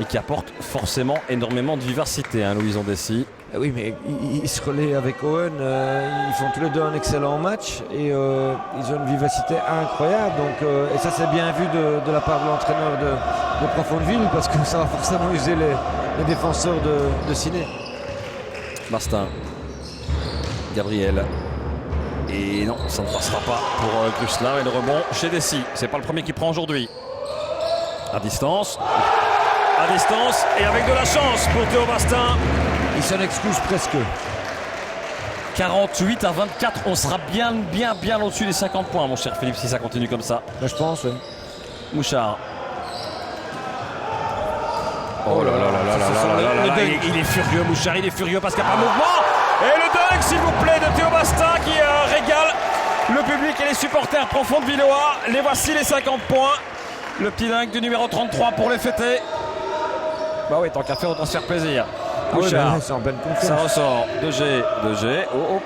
et qui apporte forcément énormément de vivacité, Louison Dessy. Oui, mais ils se relaient avec Owen, ils font tous les deux un excellent match et ils ont une vivacité incroyable. Donc, et ça, c'est bien vu de la part de l'entraîneur de Profondeville parce que ça va forcément user les défenseurs de Ciné. Bastin, Gabriel. Et non, ça ne passera pas pour Grusselin. Et le rebond chez Dessy. C'est pas le premier qui prend aujourd'hui. À distance et avec de la chance pour Théo Bastin. Il s'en excuse presque. 48 à 24, on sera bien au-dessus des 50 points, mon cher Philippe, si ça continue comme ça. Je pense, oui. Mouchard. Oh là là, il est furieux, Mouchard, il est furieux parce qu'il n'y a pas de mouvement. Et le dunk, s'il vous plaît, de Théo Bastin qui régale le public et les supporters profondevillois. Les voici les 50 points. Le petit dunk du numéro 33 pour les fêter. Bah oui, tant qu'à faire, autant se faire plaisir. Bouchard, c'est en pleine confiance. Ça ressort de G.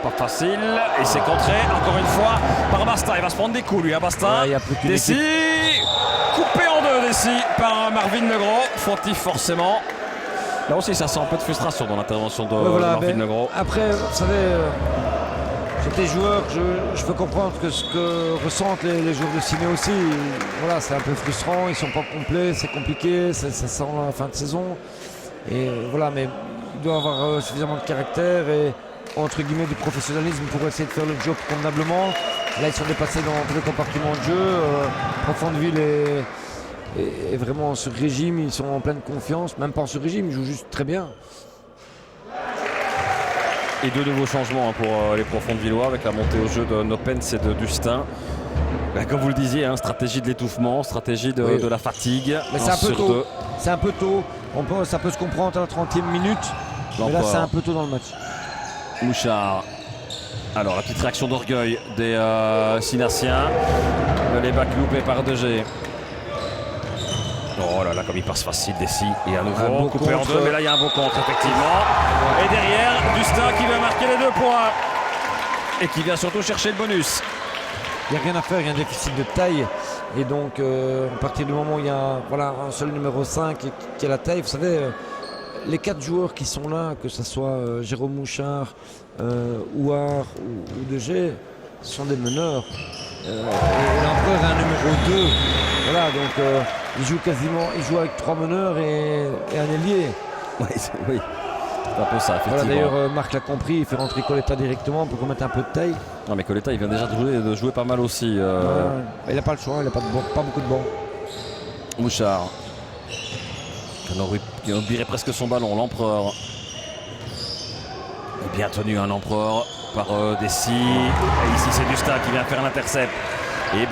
Pas facile. Et c'est contré encore une fois par Bastin. Il va se prendre des coups lui, Bastin. Dessy, coupé en deux Dessy par Marvin Legros. Fautif forcément. Là aussi ça sent un peu de frustration dans l'intervention de Marvin Legros. Après, vous savez, Côté joueur, je peux comprendre que ce que ressentent les joueurs de Ciné aussi. Voilà, c'est un peu frustrant, ils sont pas complets, c'est compliqué, ça sent la fin de saison. Et voilà, mais il doit avoir suffisamment de caractère et entre guillemets du professionnalisme pour essayer de faire le job convenablement. Là, ils sont dépassés dans tous les compartiments de jeu. Profondeville est vraiment sur régime, ils sont en pleine confiance, même pas en sur régime, ils jouent juste très bien. Et de nouveaux changements pour les Profondevillois avec la montée au jeu de Nopens et de Dustin. Comme vous le disiez, stratégie de l'étouffement, stratégie de la fatigue. Mais c'est un peu tôt. C'est un peu tôt. Ça peut se comprendre à la 30e minute. Mais là, c'est un peu tôt dans le match. Mouchard. Alors, la petite réaction d'orgueil des Sinassiens. Les bacs loupés par DG. Oh là là, comme il passe facile, Dessy. Et à nouveau coupé en deux, mais là il y a un beau contre, effectivement. Et derrière, Dustin qui va marquer les 2 points. Et qui vient surtout chercher le bonus. Il n'y a rien à faire, il y a un déficit de taille. Et donc, à partir du moment où il y a un seul numéro 5 qui a la taille, vous savez, les 4 joueurs qui sont là, que ce soit Jérôme Mouchard, Ouar ou DG, sont des meneurs. Et l'Empereur a un numéro 2. Voilà, donc il joue avec 3 meneurs et un ailier. Oui, c'est un peu ça, effectivement. Voilà, d'ailleurs, Marc l'a compris, il fait rentrer Coletta directement pour qu'on mette un peu de taille. Non, mais Coletta, il vient déjà de jouer pas mal aussi. Il n'a pas le choix, il n'a pas beaucoup de banc. Mouchard. Il oublierait presque son ballon, l'Empereur. Et bien tenu, l'Empereur par Dessy. Et ici, c'est Dustin qui vient faire l'intercept. Eh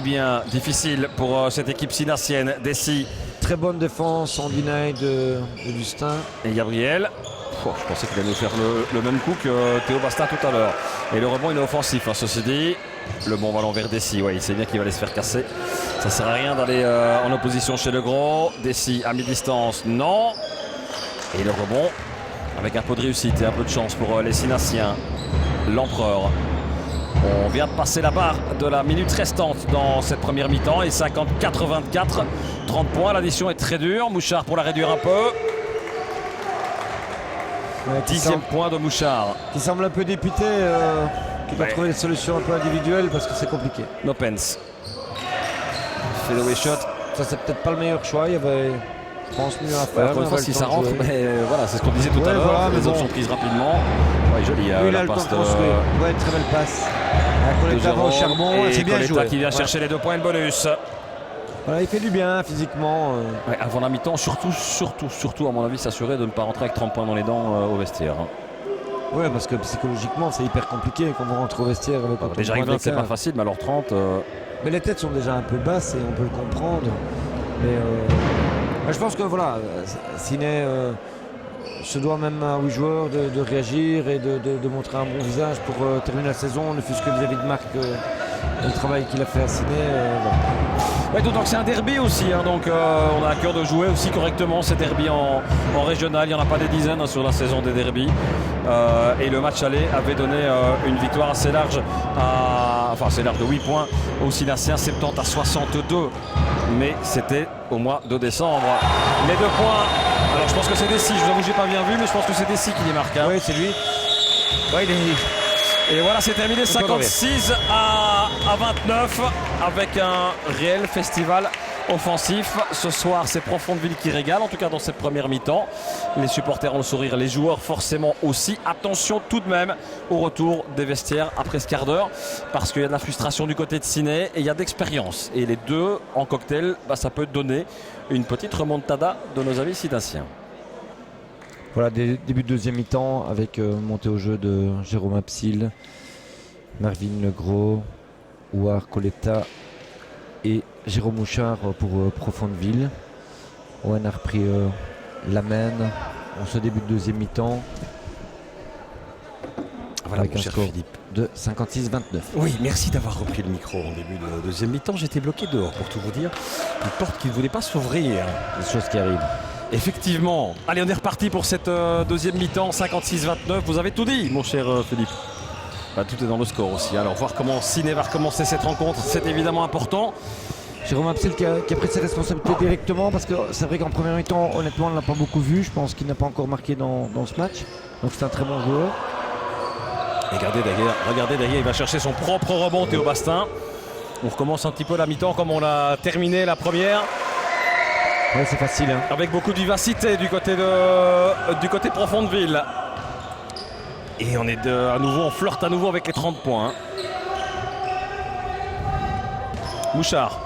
bien, difficile pour cette équipe sinassienne. Dessy. Très bonne défense en deny de Dustin. Et Gabriel. Je pensais qu'il allait nous faire le même coup que Théo Basta tout à l'heure. Et le rebond, il est offensif, ceci dit. Le bon ballon vers Dessy. Il sait bien qu'il va aller se faire casser. Ça sert à rien d'aller en opposition chez le gros. Dessy à mi-distance, non. Et le rebond, avec un peu de réussite et un peu de chance pour les Sinassiens. L'Empereur. On vient de passer la barre de la minute restante dans cette première mi-temps et 54-24, 30 points. L'addition est très dure. Mouchard pour la réduire un peu. 10e point de Mouchard. Qui semble un peu dépité, qui doit trouver des solutions un peu individuelles parce que c'est compliqué. Nopens. Fadeaway shot. Ça, c'est peut-être pas le meilleur choix. Il y avait, je pense, mieux à faire. Encore une fois, si ça rentre, mais voilà, c'est ce qu'on disait tout à l'heure. Voilà, les options prises rapidement. Joli, la passe de... très belle passe. Coletta va au charbon, c'est bien joué. Qui vient chercher les 2 points et le bonus. Voilà, il fait du bien physiquement. Avant la mi-temps, surtout, à mon avis, s'assurer de ne pas rentrer avec 30 points dans les dents au vestiaire. Oui, parce que psychologiquement, c'est hyper compliqué quand on rentre au vestiaire. Avec déjà, 20, c'est pas facile, mais alors 30... Mais les têtes sont déjà un peu basses et on peut le comprendre. Mais je pense que voilà, Ciné se doit même à 8 joueurs de réagir et de montrer un bon visage pour terminer la saison, ne fût-ce que vis-à-vis de Marc le travail qu'il a fait à Ciné. Ouais, d'autant que c'est un derby aussi, donc on a à cœur de jouer aussi correctement ces derbys en régional. Il n'y en a pas des dizaines sur la saison des derbys. Et le match aller avait donné une victoire assez large, assez large de 8 points aux Sinassiens, 70-62. Mais c'était au mois de décembre. Les 2 points. Alors je pense que c'est Dessy, je vous avoue que j'ai pas bien vu, mais je pense que c'est Dessy qui les marque. Oui, c'est lui. Ouais, il est... Et voilà, c'est terminé 56 à 29 avec un réel festival offensif. Ce soir, c'est Profondeville qui régale, en tout cas dans cette première mi-temps. Les supporters ont le sourire, les joueurs forcément aussi. Attention tout de même au retour des vestiaires après ce quart d'heure, parce qu'il y a de la frustration du côté de Ciné et il y a d'expérience. Et les deux en cocktail, ça peut donner une petite remontada de nos amis sinassiens. Voilà, début de deuxième mi-temps avec montée au jeu de Jérôme Absil, Marvin Legros, Ouar Coletta et Jérôme Mouchard pour Profondeville. On a repris la main en ce début de deuxième mi-temps. Voilà, avec un score Philippe de 56-29. Oui, merci d'avoir repris le micro en début de deuxième mi-temps. J'étais bloqué dehors pour tout vous dire. Une porte qui ne voulait pas s'ouvrir. Des choses qui arrivent. Effectivement. Allez, on est reparti pour cette deuxième mi-temps, 56-29. Vous avez tout dit, mon cher Philippe. Tout est dans le score aussi. Alors, voir comment Ciné va recommencer cette rencontre, c'est évidemment important. Jérôme Absil qui a pris ses responsabilités directement, parce que c'est vrai qu'en première mi-temps, honnêtement, on ne l'a pas beaucoup vu. Je pense qu'il n'a pas encore marqué dans ce match. Donc c'est un très bon joueur. regardez derrière, il va chercher son propre rebond, Théo Bastin. On recommence un petit peu la mi-temps comme on a terminé la première. Ouais, c'est facile. Hein. Avec beaucoup de vivacité du côté Profondeville. Et on est à nouveau, on flirte à nouveau avec les 30 points. Hein. Mouchard.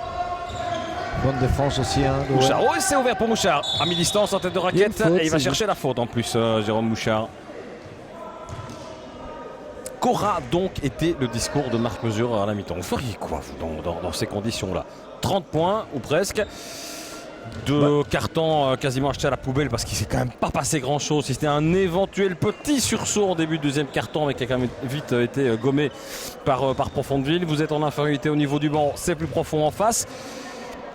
Bonne défense aussi. Hein, Mouchard. Oh, c'est ouvert pour Mouchard. À mi-distance en tête de raquette. Faute, et il va chercher la faute en plus, Jérôme Mouchard. Qu'aura donc été le discours de Marc Mesure à la mi-temps? Vous feriez quoi vous, dans ces conditions-là? 30 points ou presque. Deux cartons quasiment achetés à la poubelle parce qu'il ne s'est quand même pas passé grand-chose. Si c'était un éventuel petit sursaut en début de deuxième carton, mais qui a quand même vite été gommé par Profondeville. Vous êtes en infériorité au niveau du banc, c'est plus profond en face.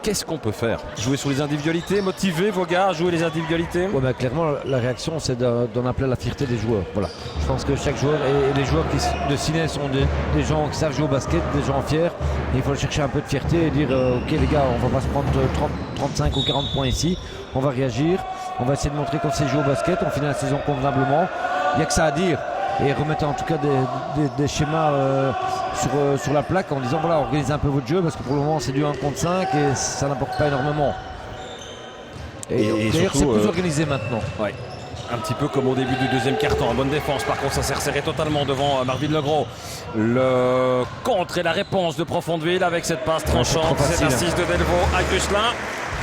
Qu'est-ce qu'on peut faire? Jouer sur les individualités, motiver vos gars à jouer les individualités? Ouais, bah, clairement, la réaction, c'est d'en appeler à la fierté des joueurs. Voilà. Je pense que chaque joueur et les joueurs de Ciné sont des gens qui savent jouer au basket, des gens fiers. Et il faut chercher un peu de fierté et dire ok les gars, on va pas se prendre 30, 35 ou 40 points ici. On va réagir, on va essayer de montrer qu'on sait jouer au basket, on finit la saison convenablement. Il n'y a que ça à dire. Et remettre en tout cas des schémas sur la plaque en disant voilà, organisez un peu votre jeu parce que pour le moment c'est du 1 contre 5 et ça n'apporte pas énormément. Et d'ailleurs c'est plus organisé maintenant. Ouais. Un petit peu comme au début du deuxième quart-temps, en bonne défense. Par contre, ça s'est resserré totalement devant Marville-le-Gros. Le contre et la réponse de Profondeville avec cette passe tranchante. Cette assise de Delvaux à Gusselin.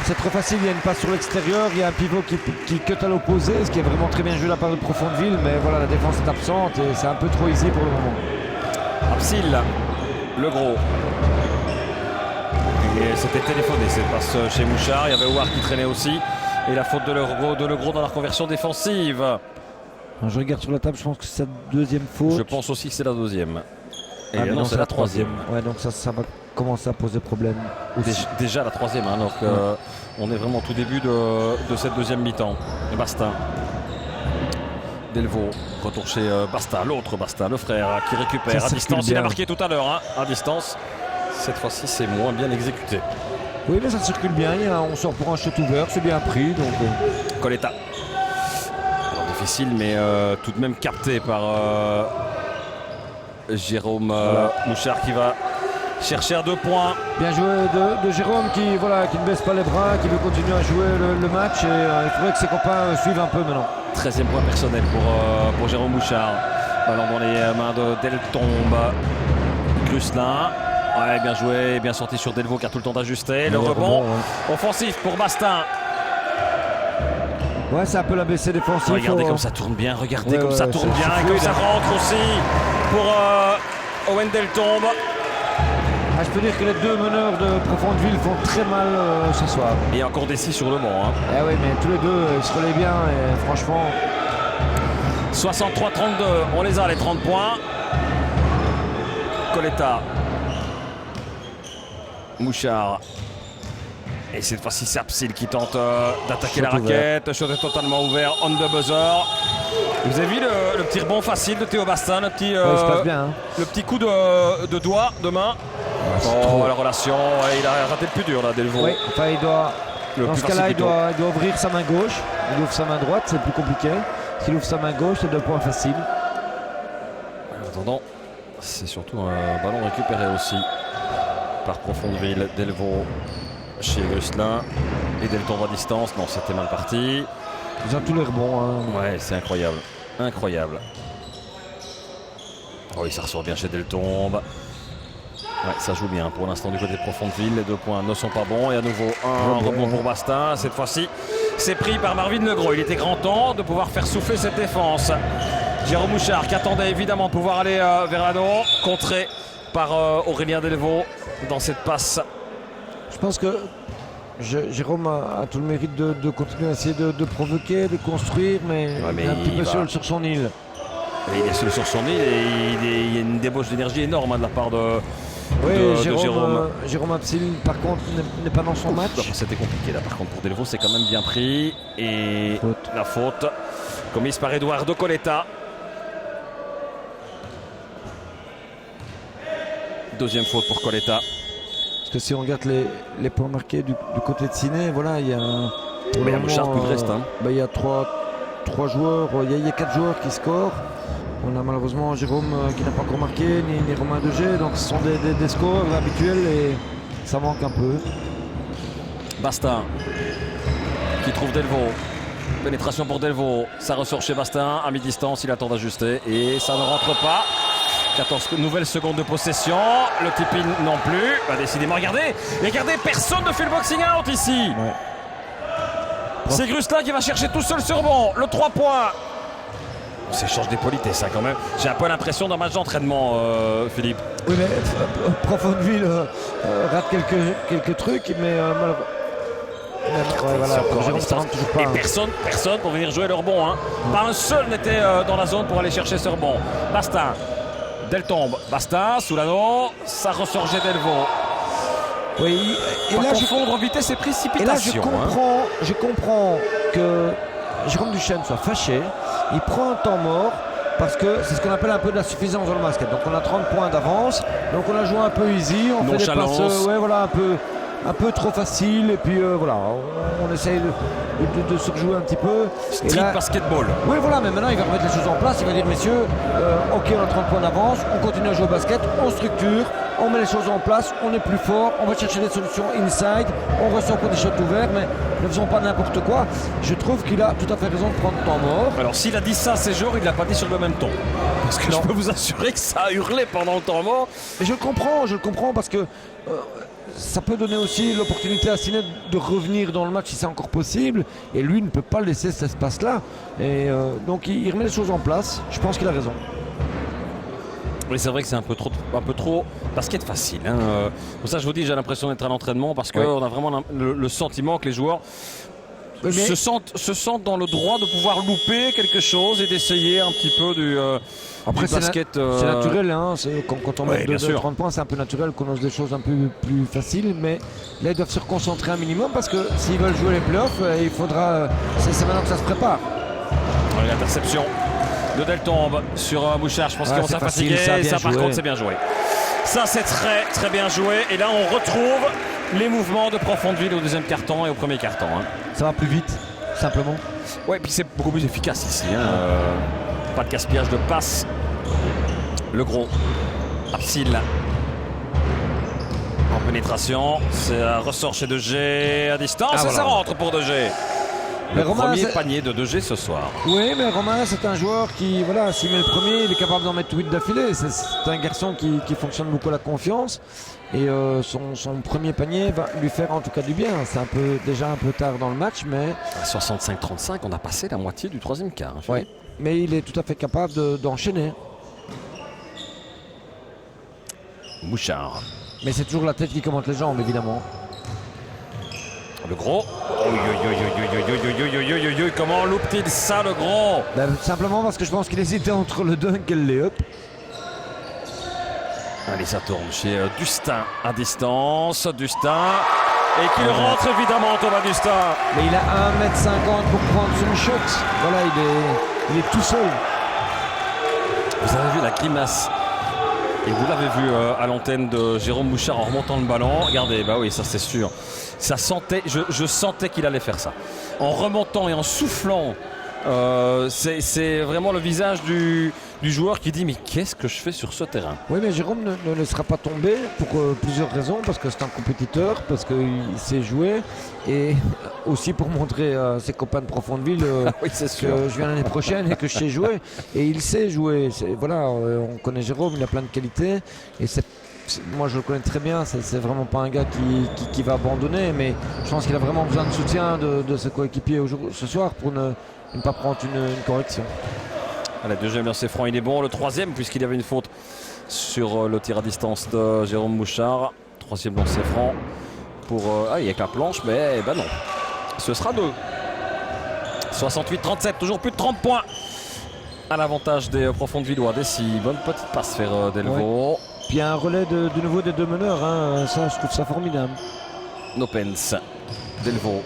C'est trop facile, il y a une passe sur l'extérieur, il y a un pivot qui cut à l'opposé, ce qui est vraiment très bien joué de la part de Profondeville, mais voilà, la défense est absente et c'est un peu trop easy pour le moment. Absil, le gros. Et c'était téléphoné cette passe chez Mouchard, il y avait Ouar qui traînait aussi. Et la faute de Le Gros dans la reconversion défensive. Je regarde sur la table, je pense que c'est sa deuxième faute. Je pense aussi que c'est la deuxième. Et non, c'est la troisième. Ouais, donc ça va commencer à poser problème. Déjà la troisième, hein, alors qu'on est vraiment au tout début de cette deuxième mi-temps. Bastin. Delvaux, retour chez Bastin, l'autre Bastin, le frère qui récupère à distance. Il a marqué tout à l'heure, hein, à distance. Cette fois-ci, c'est moins bien exécuté. Oui, mais ça circule bien. On sort pour un shot ouvert, c'est bien pris. Donc Coletta. Alors difficile, mais tout de même capté par Jérôme Mouchard qui va chercher à 2 points. Bien joué de Jérôme qui ne baisse pas les bras, qui veut continuer à jouer le match. Et il faudrait que ses copains suivent un peu maintenant. 13e point personnel pour Jérôme Mouchard. Ballon dans les mains de Deltombe. Gusselin. Ouais, bien joué, bien sorti sur Delvaux qui a tout le temps d'ajuster. Le rebond offensif pour Bastin. Ouais, c'est un peu l'ABC défensif. Regardez comme ça tourne bien, regardez comme ça tourne bien. Et comme ça rentre aussi pour Owen Deltombe. Je peux dire que les deux meneurs de Profondeville font très mal ce soir. Et encore des 6 sur le banc. Hein. Eh oui, mais tous les deux, ils se relaient bien et franchement... 63-32, on les a les 30 points. Coletta. Mouchard. Et cette fois-ci, c'est Absil qui tente d'attaquer la raquette. Shot est totalement ouvert, on the buzzer. Vous avez vu le petit rebond facile de Théo Bastin, le petit coup de doigt de main. La relation, il a raté le plus dur là, Delvaux. Oui, enfin, dans ce cas-là, il doit ouvrir sa main gauche. Il ouvre sa main droite, c'est plus compliqué. S'il ouvre sa main gauche, c'est 2 points faciles. En attendant, c'est surtout un ballon récupéré aussi par Profondeville. Delvaux chez Gusselin et Deltombe à distance. Non, c'était mal parti. Ils ont tous les rebonds. Hein. Ouais, c'est incroyable. Incroyable. Oui, ça ressort bien chez Deltombe. Ouais, ça joue bien pour l'instant du côté de Profondeville. Les 2 points ne sont pas bons. Et à nouveau un rebond pour Bastin. Cette fois-ci, c'est pris par Marville-le-Gros. Il était grand temps de pouvoir faire souffler cette défense. Jérôme Mouchard qui attendait évidemment de pouvoir aller vers l'anneau. Contré par Aurélien Delvaux dans cette passe. Je pense que Jérôme a tout le mérite de continuer à essayer de provoquer, de construire, mais il est un petit peu seul sur son île. Il est seul sur son île et il y a une débauche d'énergie énorme de la part de Jérôme. Jérôme Absil, par contre, n'est pas dans son match. C'était compliqué là, par contre, pour Delvaux, c'est quand même bien pris. Et la faute commise par Eduardo Coletta. Deuxième faute pour Coletta. Parce que si on regarde les points marqués du côté de Ciné, voilà, il y a Mouchard plus de reste. Il y a 3 joueurs, il y a 4 joueurs qui scorent. On a malheureusement Jérôme qui n'a pas encore marqué, ni Romain Degé, donc ce sont des scores habituels et ça manque un peu. Bastin qui trouve Delvaux. Pénétration pour Delvaux. Ça ressort chez Bastin. À mi-distance, il attend d'ajuster et ça ne rentre pas. 14 nouvelles secondes de possession. Le tip-in non plus. Bah, décidément, regardez, personne ne fait le boxing out ici. Ouais. C'est Grustin qui va chercher tout seul sur bon. Le 3 points. C'est échange des politesses, hein, quand même. J'ai un peu l'impression d'un match d'entraînement, Philippe. Oui, mais Profondeville rate quelques trucs, mais malheureusement. Voilà, et personne pour venir jouer leur bon. Hein. Pas un seul n'était dans la zone pour aller chercher ce rebond. Bastin, Deltombe, Bastin, Soulano, ça ressort Delvaux. Oui, et pas là confondre vitesse et précipitation. Et là je comprends que Jérôme Duchesne soit fâché. Il prend un temps mort parce que c'est ce qu'on appelle un peu de la suffisance dans le basket. Donc on a 30 points d'avance, donc on a joué un peu easy, on fait des passes un peu trop facile et puis voilà, on essaye de se rejouer un petit peu. Street basketball. Oui voilà, mais maintenant il va remettre les choses en place, il va dire messieurs, ok on a 30 points d'avance, on continue à jouer au basket, on structure, on met les choses en place, on est plus fort, on va chercher des solutions inside, on ressort pour des shots ouverts, mais ne faisons pas n'importe quoi. Je trouve qu'il a tout à fait raison de prendre le temps mort. Alors s'il a dit ça à ces jours, il ne l'a pas dit sur le même ton. Parce que je peux vous assurer que ça a hurlé pendant le temps mort. Et je le comprends parce que ça peut donner aussi l'opportunité à Sinet de revenir dans le match si c'est encore possible. Et lui ne peut pas laisser cet espace-là. Et donc il remet les choses en place. Je pense qu'il a raison. Oui, c'est vrai que c'est un peu trop basket facile. Hein. Pour ça, je vous dis, j'ai l'impression d'être à l'entraînement parce qu'on a vraiment le sentiment que les joueurs se sentent dans le droit de pouvoir louper quelque chose et d'essayer un petit peu du basket. C'est naturel, hein. Quand on met 30 points, c'est un peu naturel qu'on ose des choses un peu plus faciles. Mais là, ils doivent se reconcentrer un minimum parce que s'ils veulent jouer les playoffs, il faudra. C'est maintenant que ça se prépare. L'interception de Deltombe sur Bouchard. Je pense qu'ils vont s'en fatiguer. Ça, par contre, c'est bien joué. Ça, c'est très, très bien joué. Et là, on retrouve les mouvements de Profondeville au deuxième carton et au premier carton. Hein. Ça va plus vite, simplement. Ouais, et puis c'est beaucoup plus efficace ici. Hein. Pas de gaspillage de passes. Le gros. Absil. En pénétration. Ça ressort chez Degé à distance et ça rentre pour Degé. Le premier panier de Degé ce soir. Oui, mais Romain, c'est un joueur qui, voilà, s'il met le premier, il est capable d'en mettre 8 d'affilée. C'est un garçon qui fonctionne beaucoup à la confiance. Et son premier panier va lui faire en tout cas du bien. C'est déjà un peu tard dans le match, mais... À 65-35, on a passé la moitié du troisième quart. Oui, mais il est tout à fait capable d'enchaîner. Bouchard. Mais c'est toujours la tête qui commente les jambes, évidemment. Le gros. Comment loupe-t-il ça, le gros? Simplement parce que je pense qu'il hésitait entre le dunk et le lay-up. Allez, ça tourne chez Dustin à distance. Dustin. Et qu'il rentre évidemment, Thomas Dustin. Mais il a 1m50 pour prendre son shot. Voilà, il est tout seul. Vous avez vu la grimace. Et vous l'avez vu à l'antenne de Jérôme Bouchard en remontant le ballon. Regardez, bah oui, ça c'est sûr. Ça sentait, je sentais qu'il allait faire ça. En remontant et en soufflant, c'est vraiment le visage du joueur qui dit mais qu'est-ce que je fais sur ce terrain? Oui, mais Jérôme ne laissera pas tomber pour plusieurs raisons, parce que c'est un compétiteur, parce qu'il sait jouer et aussi pour montrer à ses copains de Profondeville oui, que je viens l'année prochaine et que je sais jouer. Et il sait jouer. Voilà, on connaît Jérôme, il a plein de qualités et moi je le connais très bien, c'est vraiment pas un gars qui va abandonner, mais je pense qu'il a vraiment besoin de soutien de ses coéquipiers ce soir pour ne pas prendre une correction. Le deuxième lancer franc, il est bon. Le troisième, puisqu'il y avait une faute sur le tir à distance de Jérôme Bouchard. Troisième lancer franc pour... il y a que la planche, mais non. Ce sera 2. 68-37, toujours plus de 30 points à l'avantage des Profondevillois. Dessy, bonne petite passe vers Delvaux. Ouais. Puis il y a un relais de nouveau des deux meneurs. Hein. Ça, je trouve ça formidable. Nopens, Delvaux.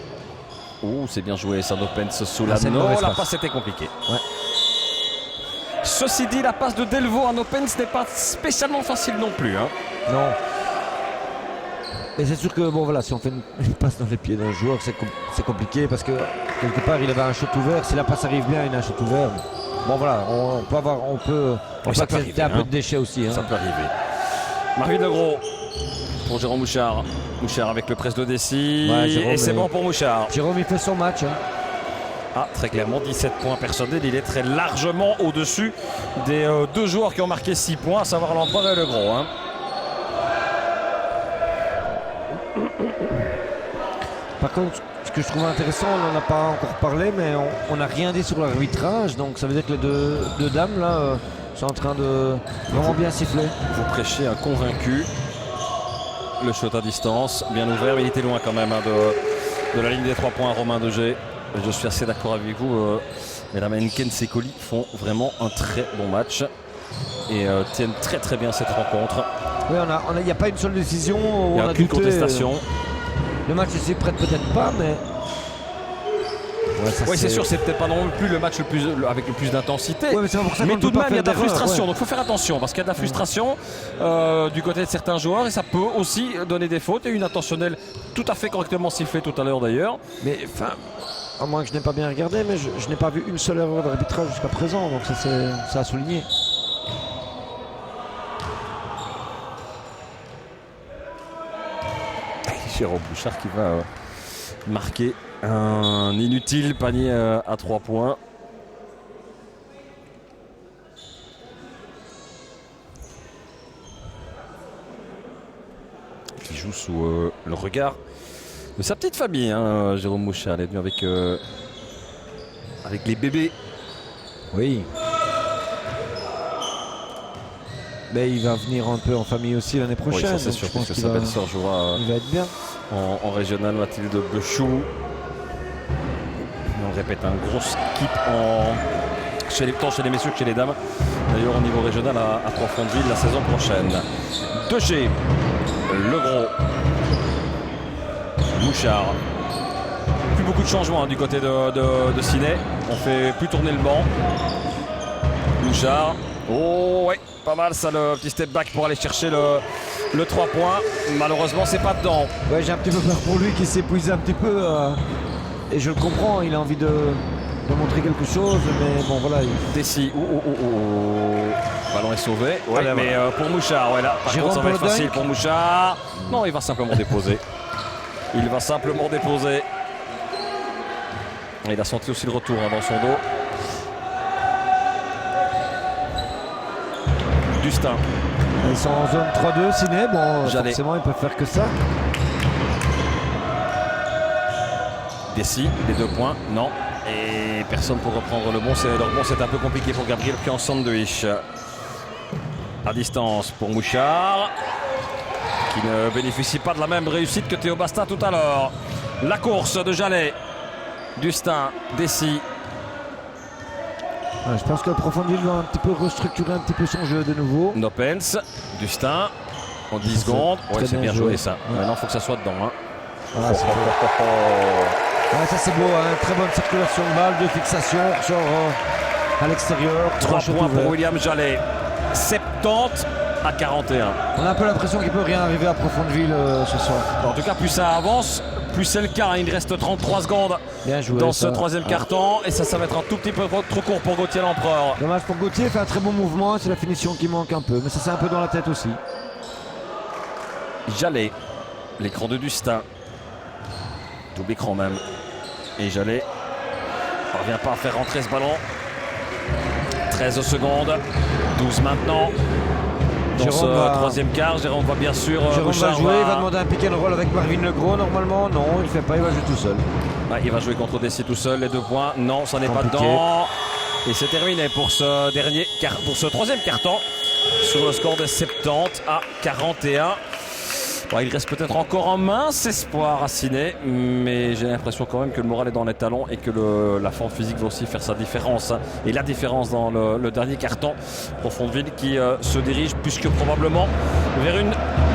C'est bien joué ça, Nopens sous la passe était compliquée. Ouais. Ceci dit, la passe de Delvaux à Nopens n'est pas spécialement facile non plus. Hein. Non. Et c'est sûr que si on fait une passe dans les pieds d'un joueur, c'est compliqué parce que quelque part il avait un shot ouvert. Si la passe arrive bien, il a un shot ouvert. bon voilà, on peut accepter un peu de déchets aussi. Ça peut arriver. Marvin Legros pour Jérôme Mouchard. Mouchard avec le presse de Dessy. Et c'est bon pour Mouchard. Jérôme il fait son match. Très clairement, 17 points personnels. Il est très largement au-dessus des 2 joueurs qui ont marqué 6 points, à savoir l'Empereur et Legros. Par contre, ce que je trouve intéressant, on n'en a pas encore parlé, mais on n'a rien dit sur l'arbitrage. Donc ça veut dire que les deux dames là sont en train de vraiment bien siffler. Vous prêchez un convaincu. Le shot à distance, bien ouvert, mais il était loin quand même de la ligne des 3 points, Romain Degé. Je suis assez d'accord avec vous. Mesdames Henken et Colli font vraiment un très bon match et tiennent très très bien cette rencontre. Oui, il n'y a pas une seule décision. Il n'y a aucune contestation. Le match ne s'y prête peut-être pas, mais... Oui, c'est sûr, c'est peut-être pas non plus le match avec le plus d'intensité. Ouais, mais tout de même, il y a de la frustration. Donc il faut faire attention parce qu'il y a de la frustration du côté de certains joueurs et ça peut aussi donner des fautes. Il y a une intentionnelle tout à fait correctement sifflée tout à l'heure d'ailleurs. Mais enfin, à moins que je n'ai pas bien regardé, mais je n'ai pas vu une seule erreur d'arbitrage jusqu'à présent. Donc ça a souligné. Jérôme Bouchard qui va marquer un inutile panier à 3 points. Qui joue sous le regard de sa petite famille, Jérôme Bouchard. Il est venu avec les bébés. Oui. Mais il va venir un peu en famille aussi l'année prochaine. Oui, ça c'est sûr, parce que sa belle-sœur jouera il va être bien. En régional, Mathilde Bechou. On répète un gros skip tant chez les messieurs que chez les dames. D'ailleurs au niveau régional à Profondville la saison prochaine. 2G, Legros, Mouchard. Plus beaucoup de changements du côté de Ciné. On fait plus tourner le banc. Mouchard. Oh ouais, pas mal ça, le petit step back pour aller chercher le 3 points. Malheureusement c'est pas dedans. Ouais, j'ai un petit peu peur pour lui qui s'épuise un petit peu. Et je le comprends, il a envie de montrer quelque chose, mais bon voilà. Dessy, le ballon est sauvé. Ouais, Allez, mais voilà. Pour Mouchard, ouais, là, par contre ça va être facile pour Mouchard. Non, il va simplement déposer. Il va simplement déposer. Il a senti aussi le retour dans son dos. Dustin. Ils sont en zone 3-2, Ciné. Bon, Jallet. Forcément, ils peuvent faire que ça. Dessy, les 2 points, non. Et personne pour reprendre le bon. C'est un peu compliqué pour Gabriel qui est en sandwich. À distance pour Mouchard, qui ne bénéficie pas de la même réussite que Théo Basta tout à l'heure. La course de Jallet. Dustin, Dessy. Ouais, je pense que Profondville va un petit peu restructurer un petit peu son jeu de nouveau. Nopens, Dustin, en 10 secondes. Ouais, c'est bien joué ça. Ouais. Maintenant, il faut que ça soit dedans. Voilà, ouais, ça c'est beau, très bonne circulation de balle, de fixation, sort à l'extérieur. 3 points pour William Jallet. 70 à 41. On a un peu l'impression qu'il ne peut rien arriver à Profondville ce soir. En tout cas, plus ça avance, plus c'est le cas. Il reste 33 secondes bien joué, dans ce 3e quart-temps. Et ça va être un tout petit peu trop court pour Gauthier l'Empereur. Dommage pour Gauthier, il fait un très bon mouvement. C'est la finition qui manque un peu. Mais ça c'est un peu dans la tête aussi. Jallet, l'écran de Dustin. Double écran même. Et Jallet ne parvient pas à faire rentrer ce ballon. 13 secondes. 12 maintenant. Dans ce 3e quart, Jérôme va bien sûr. Jérôme va jouer, il va demander un pick and roll avec Marvin Legros normalement. Non, il ne fait pas, il va jouer tout seul. Il va jouer contre Dessy tout seul, les 2 points. Non, ça n'est pas dedans. Et c'est terminé pour ce 3e quart-temps sur le score de 70 à 41. Il reste peut-être encore un mince espoir à Ciné, mais j'ai l'impression quand même que le moral est dans les talons et que la forme physique va aussi faire sa différence. Et la différence dans le dernier quart-temps, Profondville qui se dirige plus que probablement vers une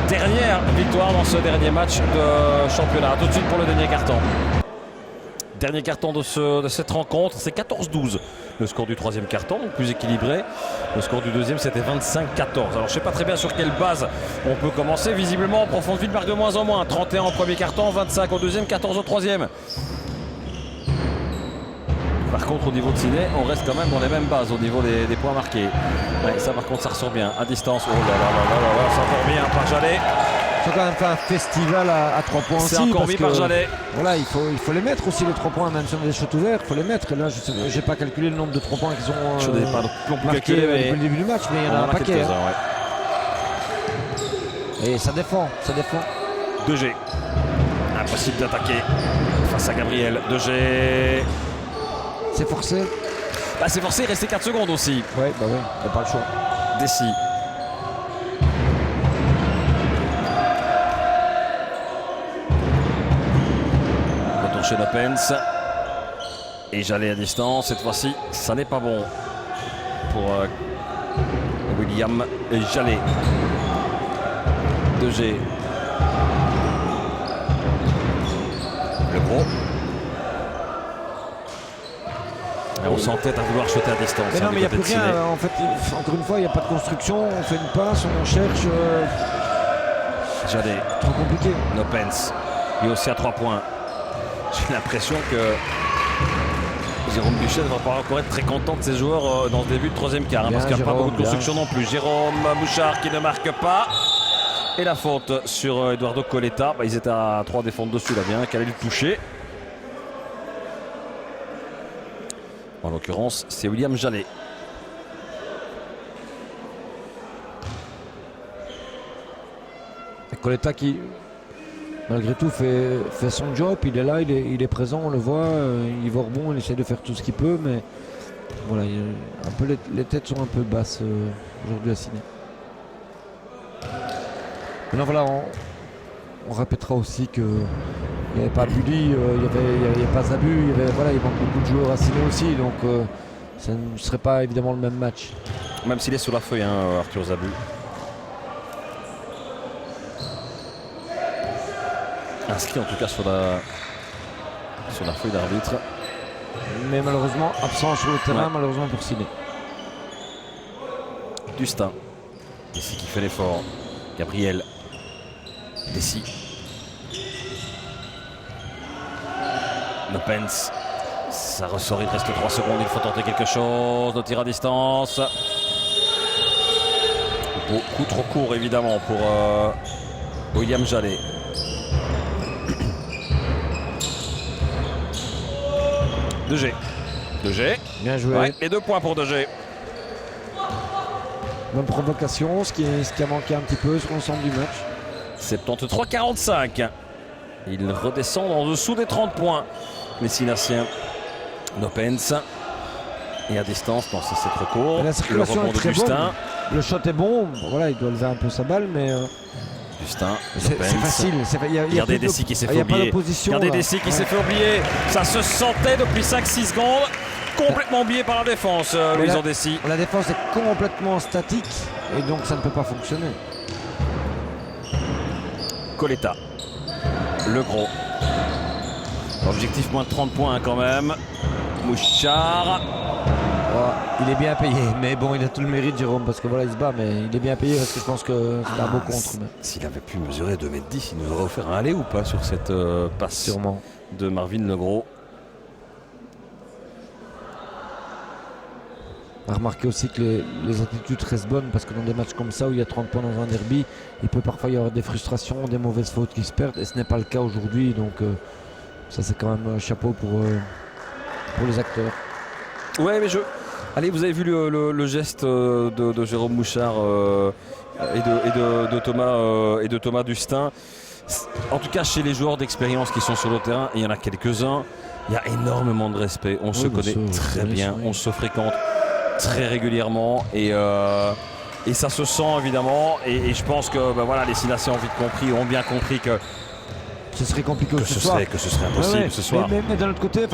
dernière victoire dans ce dernier match de championnat. Tout de suite pour le dernier quart-temps. Dernier carton de cette rencontre, c'est 14-12 le score du 3e carton, donc plus équilibré. Le score du 2e c'était 25-14. Alors je ne sais pas très bien sur quelle base on peut commencer. Visiblement Profondville marque de moins en moins. 31 au premier carton, 25 au 2e, 14 au 3e. Par contre, au niveau de Ciné, on reste quand même dans les mêmes bases au niveau des points marqués. Ouais, ça, par contre, ça ressort bien à distance. Oh là là là là là, ça ressort bien par Jallet. Il faut quand même faire un festival à 3 points aussi. C'est encore mis par Jallet. Voilà, il faut les mettre aussi les 3 points, même si on a des shots ouverts, il faut les mettre. Et là, je n'ai pas calculé le nombre de 3 points qu'ils ont marqués depuis le début du match, mais il y en a un paquet. Ouais. Et ça défend. 2G. Impossible d'attaquer face à Gabriel. 2G. C'est forcé. Bah, c'est forcé, il restait 4 secondes aussi. Ouais, bah ouais, il n'y a pas le choix. Dessy. Retour chez Lopens. Et Jallet à distance. Cette fois-ci, ça n'est pas bon pour William Jallet. 2G. Le gros. Et on s'entête à vouloir shooter à distance. Mais non, mais il n'y a plus rien. En fait, encore une fois, il n'y a pas de construction. On fait une passe, on cherche. Jallet. Trop compliqué. Lopens. Lui aussi à 3 points. J'ai l'impression que Jérôme Buchet ne va pas encore être très content de ses joueurs dans ce début de troisième quart. Parce qu'il n'y a pas beaucoup de construction non plus. Jérôme Bouchard qui ne marque pas. Et la faute sur Eduardo Coletta. Ils étaient à 3 défendre dessus. Là, bien qu'elle allait le toucher. En l'occurrence, c'est William Jallet. Coletta qui, malgré tout, fait son job. Il est là, il est présent, on le voit. Il va au rebond, il essaie de faire tout ce qu'il peut. Mais voilà, un peu les têtes sont un peu basses aujourd'hui à Ciné. Maintenant, voilà, on répétera aussi qu'il n'y avait pas Bully, il n'y avait pas Zabu, il manque beaucoup de joueurs à Ciné aussi. Donc ça ne serait pas évidemment le même match. Même s'il est sur la feuille, Arthur Zabu. Inscrit en tout cas sur la feuille d'arbitre. Mais malheureusement absent sur le terrain, malheureusement pour Ciné. Dustin. Dessy qui fait l'effort. Gabriel. Dessy. Lopens. Ça ressort, il reste 3 secondes, il faut tenter quelque chose. Le tir à distance. Beaucoup trop court évidemment pour William Jallet. De G. Bien joué. Ouais, les 2 points pour De G. Bonne provocation, ce qui a manqué un petit peu sur l'ensemble du match. 73-45. Il redescend en dessous des 30 points. Les Sinassiens. Lopens. Et à distance, non, ça c'est trop court. Et la circulation est très bonne. Le shot est bon. Voilà, il doit lever un peu sa balle, mais. Dustin. C'est facile. Regardez Dessy qui s'est fait oublier. Regardez Dessy qui s'est fait oublier. Ça se sentait depuis 5-6 secondes. Complètement oublié par la défense, Louison Dessy. La défense est complètement statique et donc ça ne peut pas fonctionner. Coletta. Le gros. Objectif moins de 30 points quand même. Mouchard. Il est bien payé, mais bon, il a tout le mérite, Jérôme, parce que voilà, il se bat, mais il est bien payé parce que je pense que c'est un beau contre. S'il avait pu mesurer 2m10, il nous aurait offert un aller ou pas sur cette passe sûrement de Marvin Legros. On a remarqué aussi que les attitudes restent bonnes parce que dans des matchs comme ça où il y a 30 points dans un derby, il peut parfois y avoir des frustrations, des mauvaises fautes qui se perdent et ce n'est pas le cas aujourd'hui. Donc ça c'est quand même un chapeau pour les acteurs. Ouais, mais allez, vous avez vu le geste de Jérôme Mouchard et de Thomas Dustin. En tout cas, chez les joueurs d'expérience qui sont sur le terrain, il y en a quelques-uns, il y a énormément de respect. On se connaît très bien, on se fréquente très régulièrement et ça se sent évidemment. Et je pense que les Sinassiens ont bien compris que ce serait compliqué ce soir. Que ce serait impossible ce soir. Mais d'un autre côté,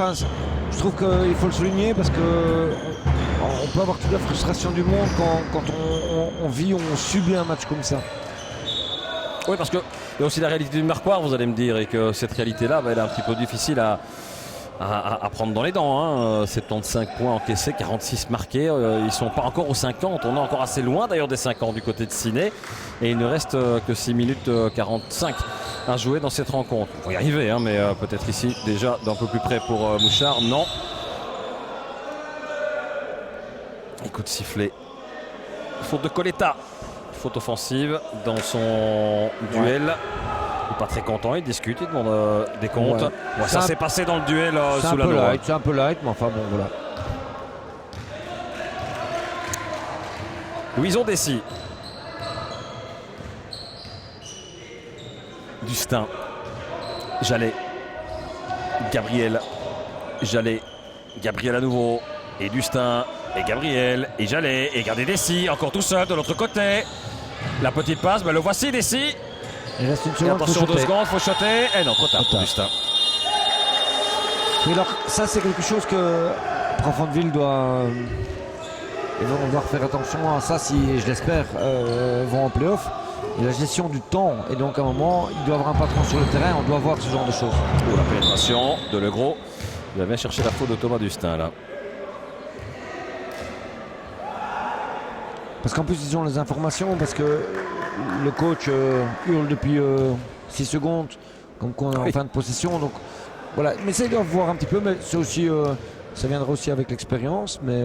je trouve qu'il faut le souligner parce que on peut avoir toute la frustration du monde quand on vit, on subit un match comme ça. Oui, parce qu'il y a aussi la réalité du Marquoire, vous allez me dire, et que cette réalité-là, elle est un petit peu difficile à prendre dans les dents. 75 points encaissés, 46 marqués. Ils ne sont pas encore aux 50. On est encore assez loin d'ailleurs des 50 du côté de Ciné. Et il ne reste que 6 minutes 45 à jouer dans cette rencontre. On va y arriver, mais peut-être ici déjà d'un peu plus près pour Mouchard. Non. Écoute sifflet. Faute de Coletta. Faute offensive dans son duel. Il n'est pas très content, il discute, il demande des comptes. Ouais, ça s'est passé dans le duel sous la noix. C'est un peu light, mais enfin bon, voilà. Louison Dessy. Dustin. Jallet. Gabriel. Jallet. Gabriel à nouveau. Et Dustin. Et Gabriel. Et Jallet. Et gardez Dessy. Encore tout seul de l'autre côté. La petite passe. Ben le voici Dessy. Il reste une Et seconde. attention 2 secondes. Faut shotter. Et non, trop tard pour Dustin. Et alors, ça, c'est quelque chose que Profondville doit. Ils vont devoir faire attention à ça si, je l'espère, vont en play-off. Et la gestion du temps. Et donc, à un moment, il doit avoir un patron sur le terrain. On doit voir ce genre de choses. Oh, la pénétration de Legros. Il va bien chercher la faute de Thomas Dustin là. Parce qu'en plus, ils ont les informations. Parce que le coach hurle depuis 6 secondes. Comme qu'on est en fin de possession. Donc, voilà. Mais ça, ils doivent voir un petit peu. Mais c'est aussi, ça viendra aussi avec l'expérience. Mais.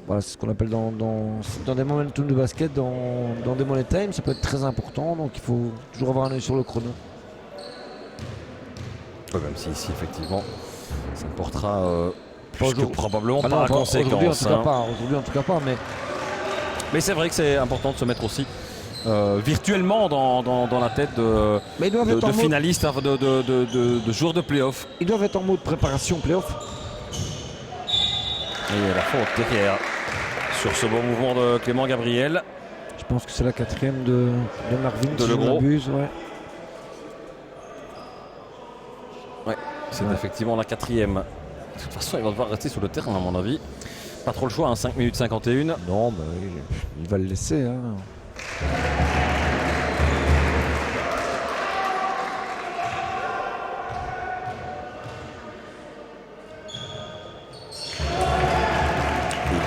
Voilà, c'est ce qu'on appelle dans des momentum de basket, dans des money time, ça peut être très important, donc il faut toujours avoir un œil sur le chrono. Ouais, même si ici effectivement ça ne portera probablement Ah pas non, à conséquence. Aujourd'hui en tout cas pas, mais c'est vrai que c'est important de se mettre aussi virtuellement dans la tête de finalistes, de joueurs de play-off. Ils doivent être en mode préparation play-off. Et la faute derrière sur ce bon mouvement de Clément Gabriel. Je pense que c'est la 4e de Marvin, de si je Legros. m'abuse, Ouais, c'est effectivement la 4e. De toute façon, il va devoir rester sur le terrain à mon avis. Pas trop le choix, 5 minutes 51. Non, mais il va le laisser.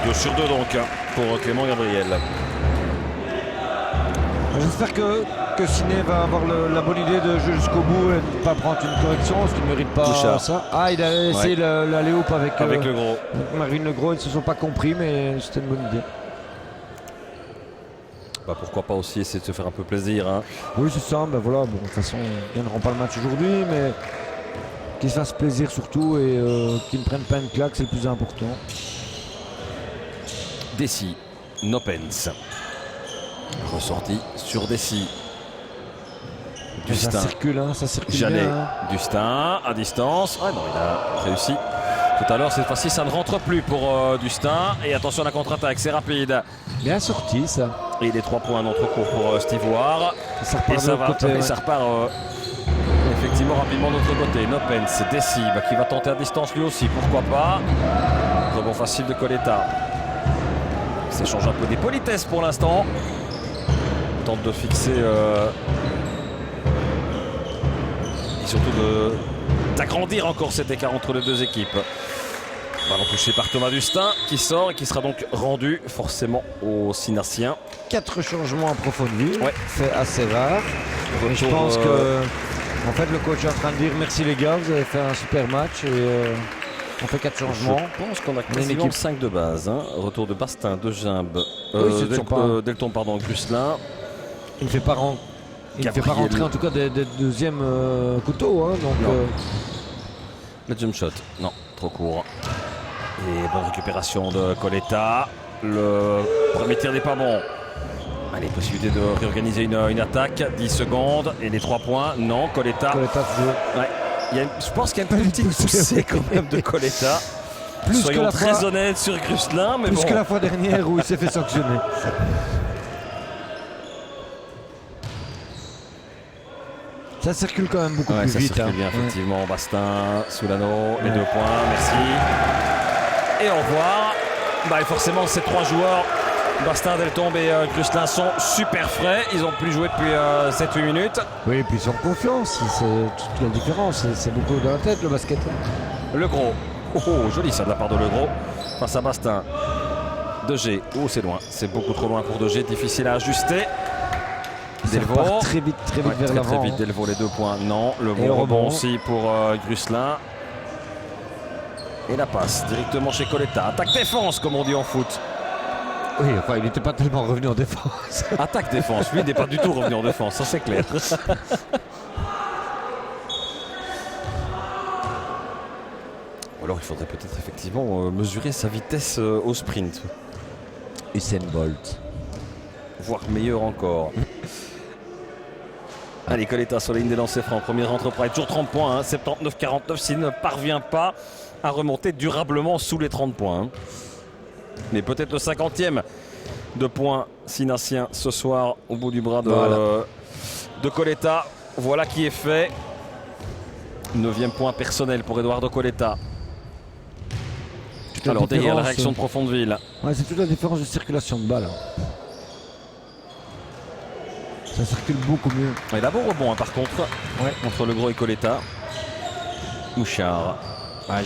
Deux sur 2 donc pour Clément Gabriel. J'espère que Ciné va avoir la bonne idée de jouer jusqu'au bout et de ne pas prendre une correction, parce qu'il ne mérite pas Bouchard. ça. Ah, il a essayé la lay-up avec Legros. Marvin Legros, ils ne se sont pas compris, mais c'était une bonne idée. Bah, pourquoi pas aussi essayer de se faire un peu plaisir. Oui, c'est ça. Ben voilà, bon, de toute façon, ils ne gagneront pas le match aujourd'hui, mais qu'ils se fassent plaisir surtout et qu'ils ne prennent pas une claque, c'est le plus important. Dessy, Nopens. Ressorti sur Dessy. Dustin. Ça circule Jallet. bien. Dustin à distance. Ah non, il a réussi. Tout à l'heure, cette fois-ci, ça ne rentre plus pour Dustin. Et attention à la contre-attaque, c'est rapide. Bien sorti, ça. Et les 3 points d'entrecours pour Steve Ward. Ça repart et ça va. côté, Et ça repart effectivement rapidement de l'autre côté. Nopens, Dessy qui va tenter à distance lui aussi, pourquoi pas. Rebond facile de Coletta. Ça change un peu des politesses pour l'instant. Tente de fixer et surtout d'agrandir encore cet écart entre les deux équipes. Ballon touché par Thomas Dustin qui sort et qui sera donc rendu forcément aux Sinassiens. 4 changements en Profondville, Ouais. c'est assez rare. Et je pense que en fait, le coach est en train de dire merci les gars, vous avez fait un super match et on fait 4 changements. Je pense qu'on a une quasiment équipe. 5 de base. Retour de Bastin, de Gimbe, Delton, Grusselin. Il ne fait pas rentrer en tout cas des deuxièmes couteaux. Donc, le jump shot, non, trop court. Et bonne récupération de Coletta. Le premier tir n'est pas bon. Allez, possibilité de réorganiser une attaque. 10 secondes et les 3 points. Non, Coletta. Ouais. Je pense qu'il y a une petite poussée quand même de Coletta. Soyons très honnêtes sur Grusselin. Mais plus que la fois dernière où il s'est fait sanctionner. Ça circule quand même beaucoup plus vite. Ça circule bien, effectivement. Bastin, Soulano, les 2 points, merci. Et au revoir. Et forcément, ces 3 joueurs, Bastin, Deltombe et Grusselin, sont super frais. Ils ont plus joué depuis 7-8 minutes. Oui, et puis ils ont confiance. C'est toute la différence. C'est beaucoup dans la tête, le basket. Legros. Joli ça de la part de Legros. Face à Bastin. De G. C'est loin. C'est beaucoup trop loin pour De G. Difficile à ajuster. Delvaux. Très vite vers l'avant. Très vite, Delvaux, les 2 points. Non, le bon rebond aussi pour Grusselin. Et la passe directement chez Coletta. Attaque-défense, comme on dit en foot. Oui, enfin, il n'était pas tellement revenu en défense. Attaque-défense, lui, il n'est pas du tout revenu en défense, ça c'est clair. Ou alors il faudrait peut-être effectivement mesurer sa vitesse au sprint. Usain Bolt. Voire meilleur encore. Allez, Coletta sur la ligne des lancers francs. Premier entreprise, toujours 30 points. 79-49 s'il ne parvient pas à remonter durablement sous les 30 points. Mais peut-être le 50e de points sinassiens ce soir au bout du bras de Coletta. Voilà qui est fait. 9e point personnel pour Eduardo Coletta. Alors derrière la réaction de Profondeville. Ouais, c'est toute la différence de circulation de balle. Ça circule beaucoup mieux. Il a beau rebond par contre, entre Le Gros et Coletta. Mouchard.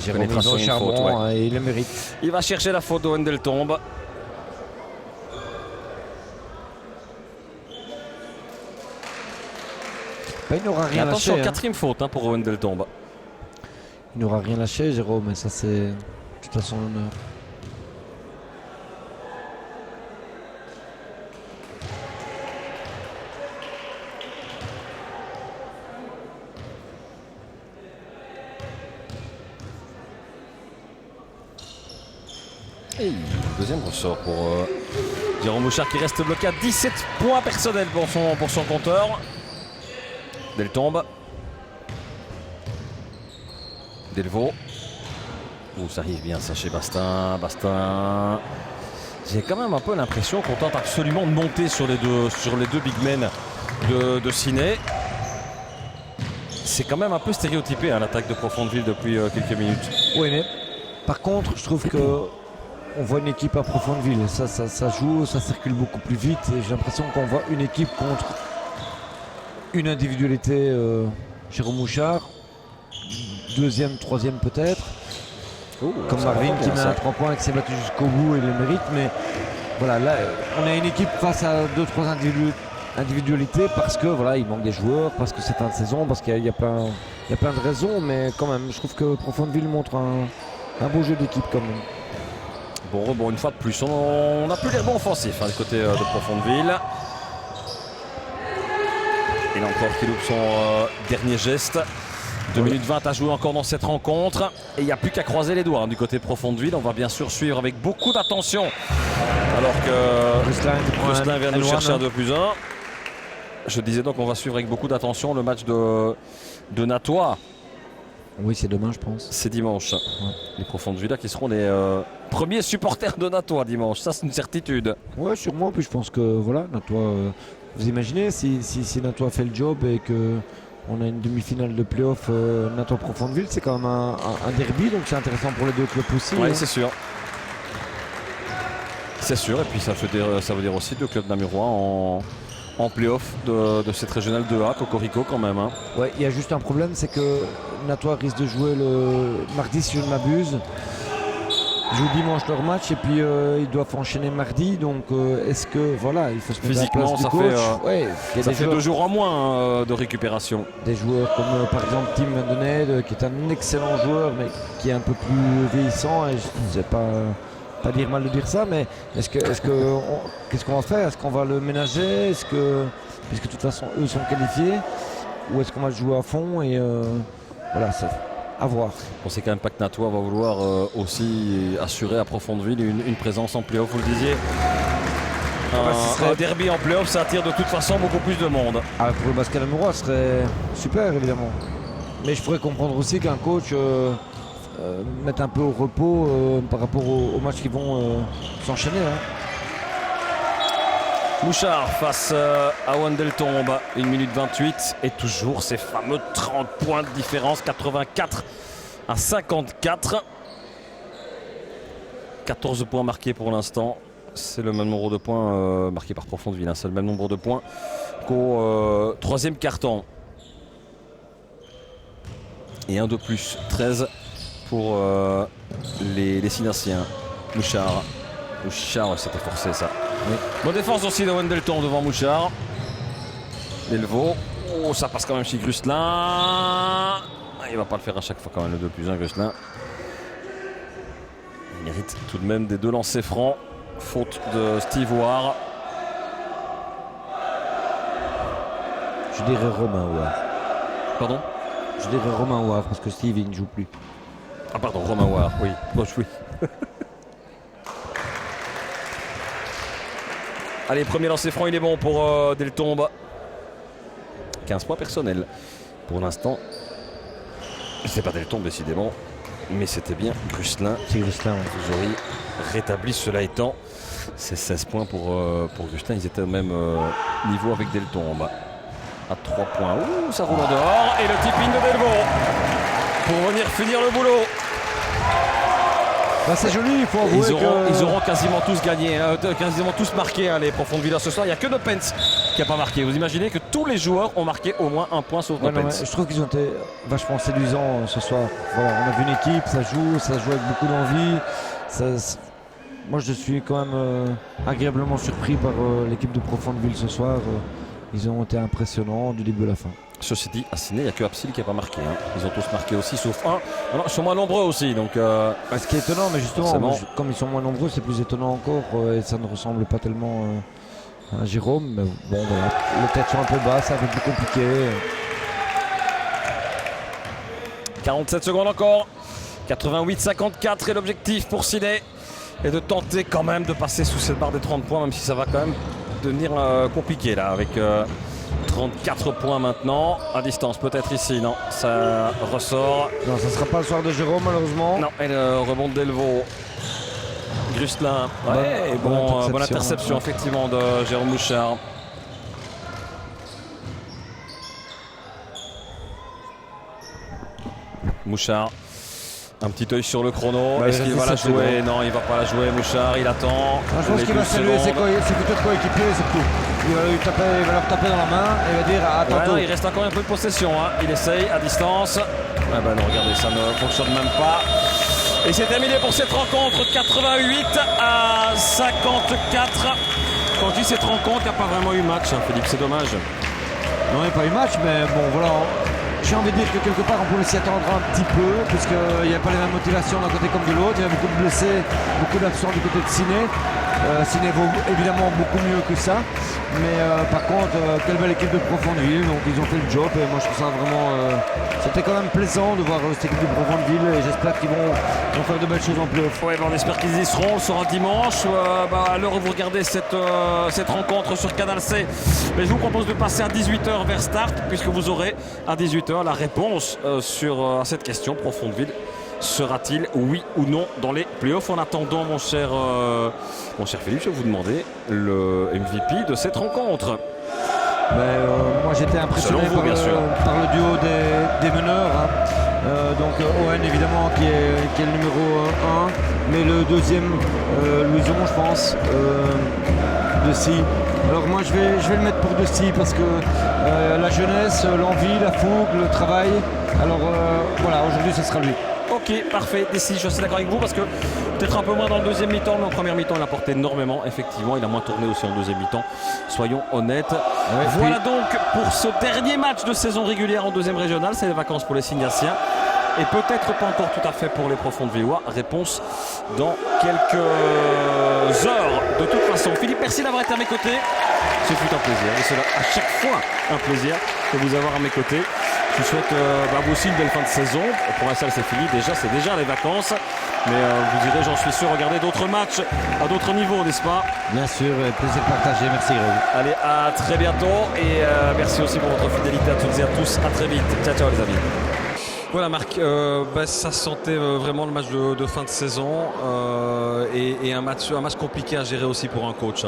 Jérôme Charbon, il le mérite. Il va chercher la faute de Wendeltombe. Il n'aura rien attention, lâché. 4e faute pour Wendeltombe. Il n'aura rien lâché, Jérôme, mais ça c'est tout à son honneur. Et deuxième ressort pour Jérôme Mouchard qui reste bloqué à 17 points personnels pour son compteur. Deltombe. Delvaux. Ça arrive bien ça chez Bastin. J'ai quand même un peu l'impression qu'on tente absolument de monter sur les deux big men de Ciné. C'est quand même un peu stéréotypé l'attaque de Profondeville depuis quelques minutes. Oui, mais par contre, je trouve que on voit une équipe à Profondeville. Ça joue, ça circule beaucoup plus vite. Et j'ai l'impression qu'on voit une équipe contre une individualité. Jérôme Mouchard, 2e, 3e peut-être. Comme Marvin qui met un 3 points et qui s'est battu jusqu'au bout et le mérite. Mais voilà, là, on a une équipe face à 2-3 individualités parce que voilà, il manque des joueurs, parce que c'est fin de saison, parce qu'il y a plein de raisons. Mais quand même, je trouve que Profondeville montre un beau jeu d'équipe quand même. Bon rebond une fois de plus, on n'a plus les rebonds offensifs du côté de Profondeville. Et là encore qui loupe son dernier geste. 2 minutes 20 à jouer encore dans cette rencontre. Et il n'y a plus qu'à croiser les doigts du côté de Profondeville. On va bien sûr suivre avec beaucoup d'attention. Alors que Rustin vient nous chercher un 2+1. Je disais donc qu'on va suivre avec beaucoup d'attention le match de Natois. Oui, c'est demain, je pense. C'est dimanche. Ouais. Les Profondeville qui seront les premiers supporters de Natois dimanche. Ça, c'est une certitude. Oui, sûrement. Puis je pense que voilà, Natois, vous imaginez si Natois fait le job et qu'on a une demi-finale de play-off Natois Profondeville, c'est quand même un derby, donc c'est intéressant pour les deux clubs aussi. Oui, c'est sûr. C'est sûr. Et puis ça veut dire aussi 2 clubs namurois en play-off de cette régionale 2A, Cocorico quand même. Ouais, il y a juste un problème, c'est que Natois risque de jouer le mardi si je ne m'abuse. Ils jouent dimanche leur match et puis ils doivent enchaîner mardi. Donc est-ce que voilà, il faut se mettre à la place du coach. Ça fait 2 jours en moins de récupération. Des joueurs comme par exemple Tim Vandened qui est un excellent joueur mais qui est un peu plus vieillissant. Et je ne sais pas dire mal de dire ça, mais qu'est-ce qu'on va faire? Est-ce qu'on va le ménager? Puisque de toute façon eux sont qualifiés, ou est-ce qu'on va le jouer à fond? Et voilà, ça à voir. On sait quand même pas que Natois va vouloir aussi assurer à Profondeville une présence en play-off, vous le disiez. Un derby en play-off, ça attire de toute façon beaucoup plus de monde. Pour le basket namurois, ce serait super évidemment. Mais je pourrais comprendre aussi qu'un coach mettre un peu au repos par rapport aux matchs qui vont s'enchaîner. Mouchard face à Wendeltombe, 1 minute 28 et toujours ces fameux 30 points de différence, 84 à 54. 14 points marqués pour l'instant, c'est le même nombre de points marqués par Profondeville, c'est le même nombre de points qu'au 3e quart-temps. Et un de plus, 13 pour les Sinassiens. Mouchard, c'était forcé ça. Oui. Bonne défense aussi de Wendeltombe devant Mouchard. Delvaux. Oh, ça passe quand même chez Grusselin. Il va pas le faire à chaque fois quand même le 2+1 Grusselin. Il mérite tout de même des 2 lancers francs. Faute de Steve Ouar. Je dirais Romain Ouar. Pardon? Je dirais Romain Ouar parce que Steve il ne joue plus. Ah pardon, Romain Ouar, oui. Oui. Allez, premier lancer franc, il est bon pour Deltombe. 15 points personnels. Pour l'instant, c'est pas Deltombe décidément, mais c'était bien Gusselin. C'est Gusselin. Fougerie rétabli, cela étant. C'est 16 points pour Gusselin. Ils étaient au même niveau avec Deltombe. À 3 points. Ouh, ça roule en dehors. Et le tip-in de Delvaux pour venir finir le boulot. Bah, c'est joli, il faut avouer ils auront quasiment tous gagné, quasiment tous marqué les Profonds de Villars ce soir. Il n'y a que Nopens qui n'a pas marqué. Vous imaginez que tous les joueurs ont marqué au moins un point sauf Nopens. Je trouve qu'ils ont été vachement séduisants ce soir. Voilà, on a vu une équipe, ça joue avec beaucoup d'envie. Moi je suis quand même agréablement surpris par l'équipe de Profondeville ce soir. Ils ont été impressionnants du début à la fin. Ceci dit, à Ciné, il n'y a que Absil qui n'a pas marqué. Ils ont tous marqué aussi, sauf un. Alors, ils sont moins nombreux aussi. Donc, ce qui est étonnant, mais justement, comme ils sont moins nombreux, c'est plus étonnant encore. Et ça ne ressemble pas tellement à Jérôme. Mais bon, voilà. Les têtes sont un peu basses, c'est un peu plus compliqué. 47 secondes encore. 88-54 et l'objectif pour Ciné est de tenter quand même de passer sous cette barre des 30 points, même si ça va quand même devenir compliqué là avec 34 points maintenant à distance, peut-être ici, non, ça ressort. Non, ça ne sera pas le soir de Jérôme malheureusement. Non, et le rebond de Delvaux. Gusselin, bonne interception effectivement de Jérôme Mouchard. Mouchard. Un petit œil sur le chrono. Est-ce qu'il va la jouer? Non, il ne va pas la jouer. Mouchard, il attend. Je pense qu'il va saluer ses futurs coéquipiers, c'est tout. Il va leur taper dans la main et va dire à tantôt. Il reste encore un peu de possession. Il essaye à distance. Ah ben non, regardez, ça ne fonctionne même pas. Et c'est terminé pour cette rencontre. 88-54. Quand je dis cette rencontre, il n'y a pas vraiment eu match, Philippe, c'est dommage. Non, il n'y a pas eu match, mais bon, voilà. J'ai envie de dire que quelque part on pouvait s'y attendre un petit peu, puisqu'il n'y a pas les mêmes motivations d'un côté comme de l'autre. Il y a beaucoup de blessés, beaucoup d'absents du côté de Ciné. Ciné vaut évidemment beaucoup mieux que ça. Mais par contre, quelle belle équipe de Profondeville. Donc ils ont fait le job et moi je trouve ça vraiment... c'était quand même plaisant de voir cette équipe de Profondeville et j'espère qu'ils vont faire de belles choses en play-off. Ouais, on espère qu'ils y seront. On le saura dimanche. À l'heure où vous regardez cette rencontre sur Canal C, mais je vous propose de passer à 18h vers Start, puisque vous aurez à 18h la réponse sur cette question. Profondeville sera-t-il oui ou non dans les playoffs? En attendant, mon cher Philippe, je vais vous demander le MVP de cette rencontre. Moi j'étais impressionné par le duo des meneurs. Donc Owen évidemment qui est le numéro 1, mais le deuxième Louison je pense, Dessy. Alors moi je vais le mettre pour Dessy parce que la jeunesse, l'envie, la fougue, le travail. Alors voilà, aujourd'hui ce sera lui. Ok, parfait. Dessy, je suis d'accord avec vous parce que peut-être un peu moins dans le deuxième mi-temps, mais en première mi-temps il a porté énormément. Effectivement, il a moins tourné aussi en deuxième mi-temps. Soyons honnêtes. Ouais, voilà donc pour ce dernier match de saison régulière en deuxième régionale. C'est les vacances pour les Signaciens. Et peut-être pas encore tout à fait pour les Profonds-de-Villois. Réponse dans quelques heures. De toute façon, Philippe, merci d'avoir été à mes côtés. Ce fut un plaisir. Et cela à chaque fois un plaisir de vous avoir à mes côtés. Je vous souhaite vous aussi une belle fin de saison. Pour l'instant, c'est fini. C'est déjà les vacances. Mais vous irez, j'en suis sûr, regarder d'autres matchs à d'autres niveaux, n'est-ce pas? Bien sûr, plaisir partagé. Merci Greg. Allez, à très bientôt. Et merci aussi pour votre fidélité à toutes et à tous. À très vite. Ciao, ciao les amis. Voilà Marc, ça sentait vraiment le match de fin de saison et un match compliqué à gérer aussi pour un coach.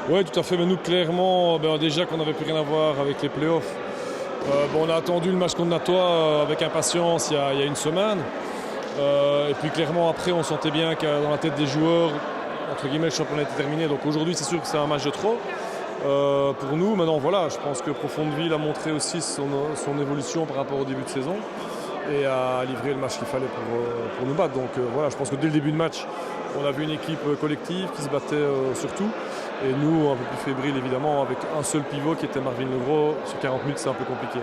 Oui, tout à fait. Mais nous, clairement, déjà qu'on n'avait plus rien à voir avec les playoffs. On a attendu le match contre Natois avec impatience il y a une semaine. Et puis clairement après on sentait bien que dans la tête des joueurs, entre guillemets, le championnat était terminé. Donc aujourd'hui c'est sûr que c'est un match de trop pour nous. Maintenant voilà, je pense que Profondeville a montré aussi son évolution par rapport au début de saison et a livré le match qu'il fallait pour nous battre. Donc voilà, je pense que dès le début de match on a vu une équipe collective qui se battait sur tout. Et nous, un peu plus fébrile évidemment, avec un seul pivot qui était Marvin Legros. Sur 40 minutes, c'est un peu compliqué.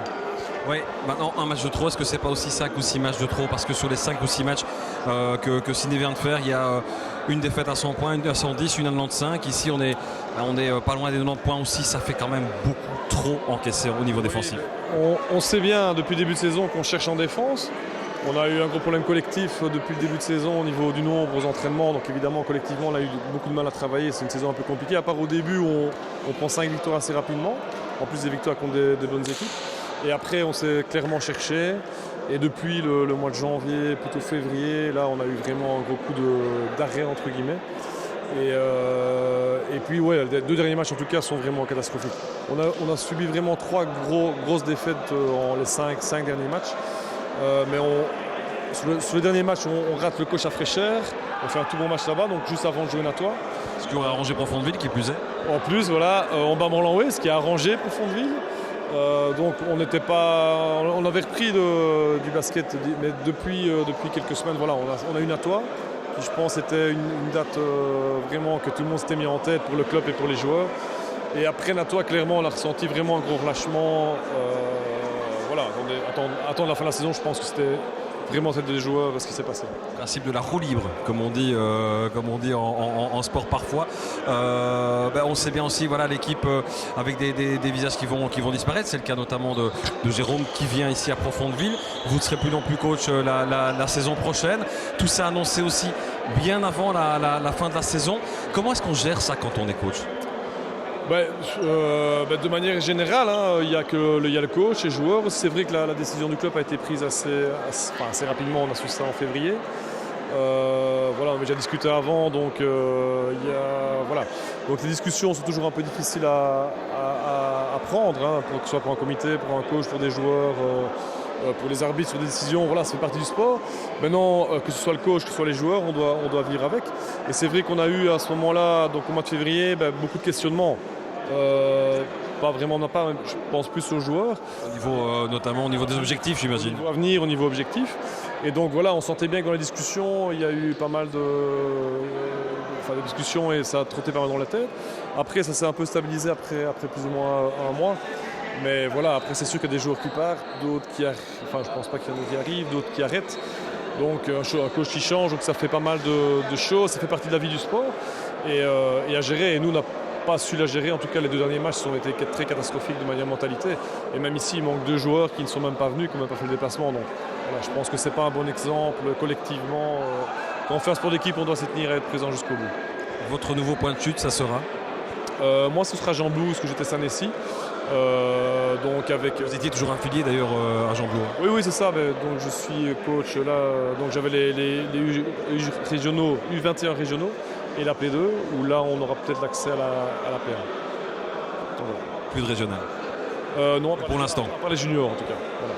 Oui, maintenant un match de trop, est-ce que c'est pas aussi 5 ou 6 matchs de trop? Parce que sur les 5 ou 6 matchs que Sydney vient de faire, il y a une défaite à 100 points, une à 110, une à 95. Ici on est pas loin des 90 points aussi, ça fait quand même beaucoup trop encaissé au niveau défensif. On sait bien depuis le début de saison qu'on cherche en défense. On a eu un gros problème collectif depuis le début de saison au niveau du nombre aux entraînements. Donc évidemment, collectivement, on a eu beaucoup de mal à travailler. C'est une saison un peu compliquée. À part au début où on prend 5 victoires assez rapidement, en plus des victoires contre des bonnes équipes. Et après, on s'est clairement cherché. Et depuis le mois de janvier, plutôt février, là, on a eu vraiment un gros coup d'arrêt, entre guillemets. Et puis, ouais, les 2 derniers matchs, en tout cas, sont vraiment catastrophiques. On a subi vraiment 3 grosses défaites en les 5 derniers matchs. Mais sur le dernier match, on rate le coach à Fréchère. On fait un tout bon match là-bas, donc juste avant de jouer Natois. Ce qui aurait arrangé Profondeville, qui plus est. En plus, voilà, on bat Morlanoué, ce qui a arrangé Profondeville. Donc on avait repris du basket, mais depuis quelques semaines, voilà, on a eu Natois, qui je pense était une date vraiment que tout le monde s'était mis en tête pour le club et pour les joueurs. Et après Natois, clairement, on a ressenti vraiment un gros relâchement. Voilà, attendre la fin de la saison, je pense que c'était vraiment tête des joueurs ce qui s'est passé. Le principe de la roue libre, comme on dit en sport parfois. On sait bien aussi, voilà, l'équipe avec des visages qui vont disparaître. C'est le cas notamment de Jérôme qui vient ici à Profondeville. Vous ne serez plus non plus coach la saison prochaine. Tout ça annoncé aussi bien avant la fin de la saison. Comment est-ce qu'on gère ça quand on est coach ? De manière générale, il y a le coach et les joueurs. C'est vrai que la décision du club a été prise assez rapidement. On a su ça en février. Voilà, on avait déjà discuté avant, donc voilà. Donc les discussions sont toujours un peu difficiles à prendre, que ce soit pour un comité, pour un coach, pour des joueurs, pour les arbitres sur des décisions. Voilà, ça fait partie du sport. Maintenant, que ce soit le coach, que ce soit les joueurs, on doit vivre avec. Et c'est vrai qu'on a eu à ce moment-là, donc au mois de février, beaucoup de questionnements. Pas vraiment de ma part, je pense plus aux joueurs. Notamment au niveau des objectifs, j'imagine. Au niveau avenir, au niveau objectif. Et donc voilà, on sentait bien que dans les discussions, il y a eu pas mal de discussions et ça a trotté pas mal dans la tête. Après, ça s'est un peu stabilisé après plus ou moins un mois. Mais voilà, après c'est sûr qu'il y a des joueurs qui partent, d'autres qui arrivent. Enfin, je pense pas qu'il y en ait qui arrivent, d'autres qui arrêtent. Donc un coach qui change, donc ça fait pas mal de choses. Ça fait partie de la vie du sport et à gérer. Et nous, on n'a pas su la gérer. En tout cas, les 2 derniers matchs ont été très catastrophiques de manière mentalité. Et même ici, il manque 2 joueurs qui ne sont même pas venus, qui n'ont même pas fait le déplacement. Donc voilà, je pense que c'est pas un bon exemple collectivement. Quand on fait un sport d'équipe, on doit s'y tenir et être présent jusqu'au bout. Votre nouveau point de chute, ça sera moi, ce sera Jean Blou, parce que j'étais Sanessi. Vous étiez toujours affilié d'ailleurs à Jean Blou. Oui, c'est ça. Donc je suis coach là. Donc j'avais les régionaux, U21 régionaux et la P2, où là on aura peut-être l'accès à la P1. Donc, voilà. Plus de régional. Non, pour l'instant. Pas les juniors en tout cas. Voilà.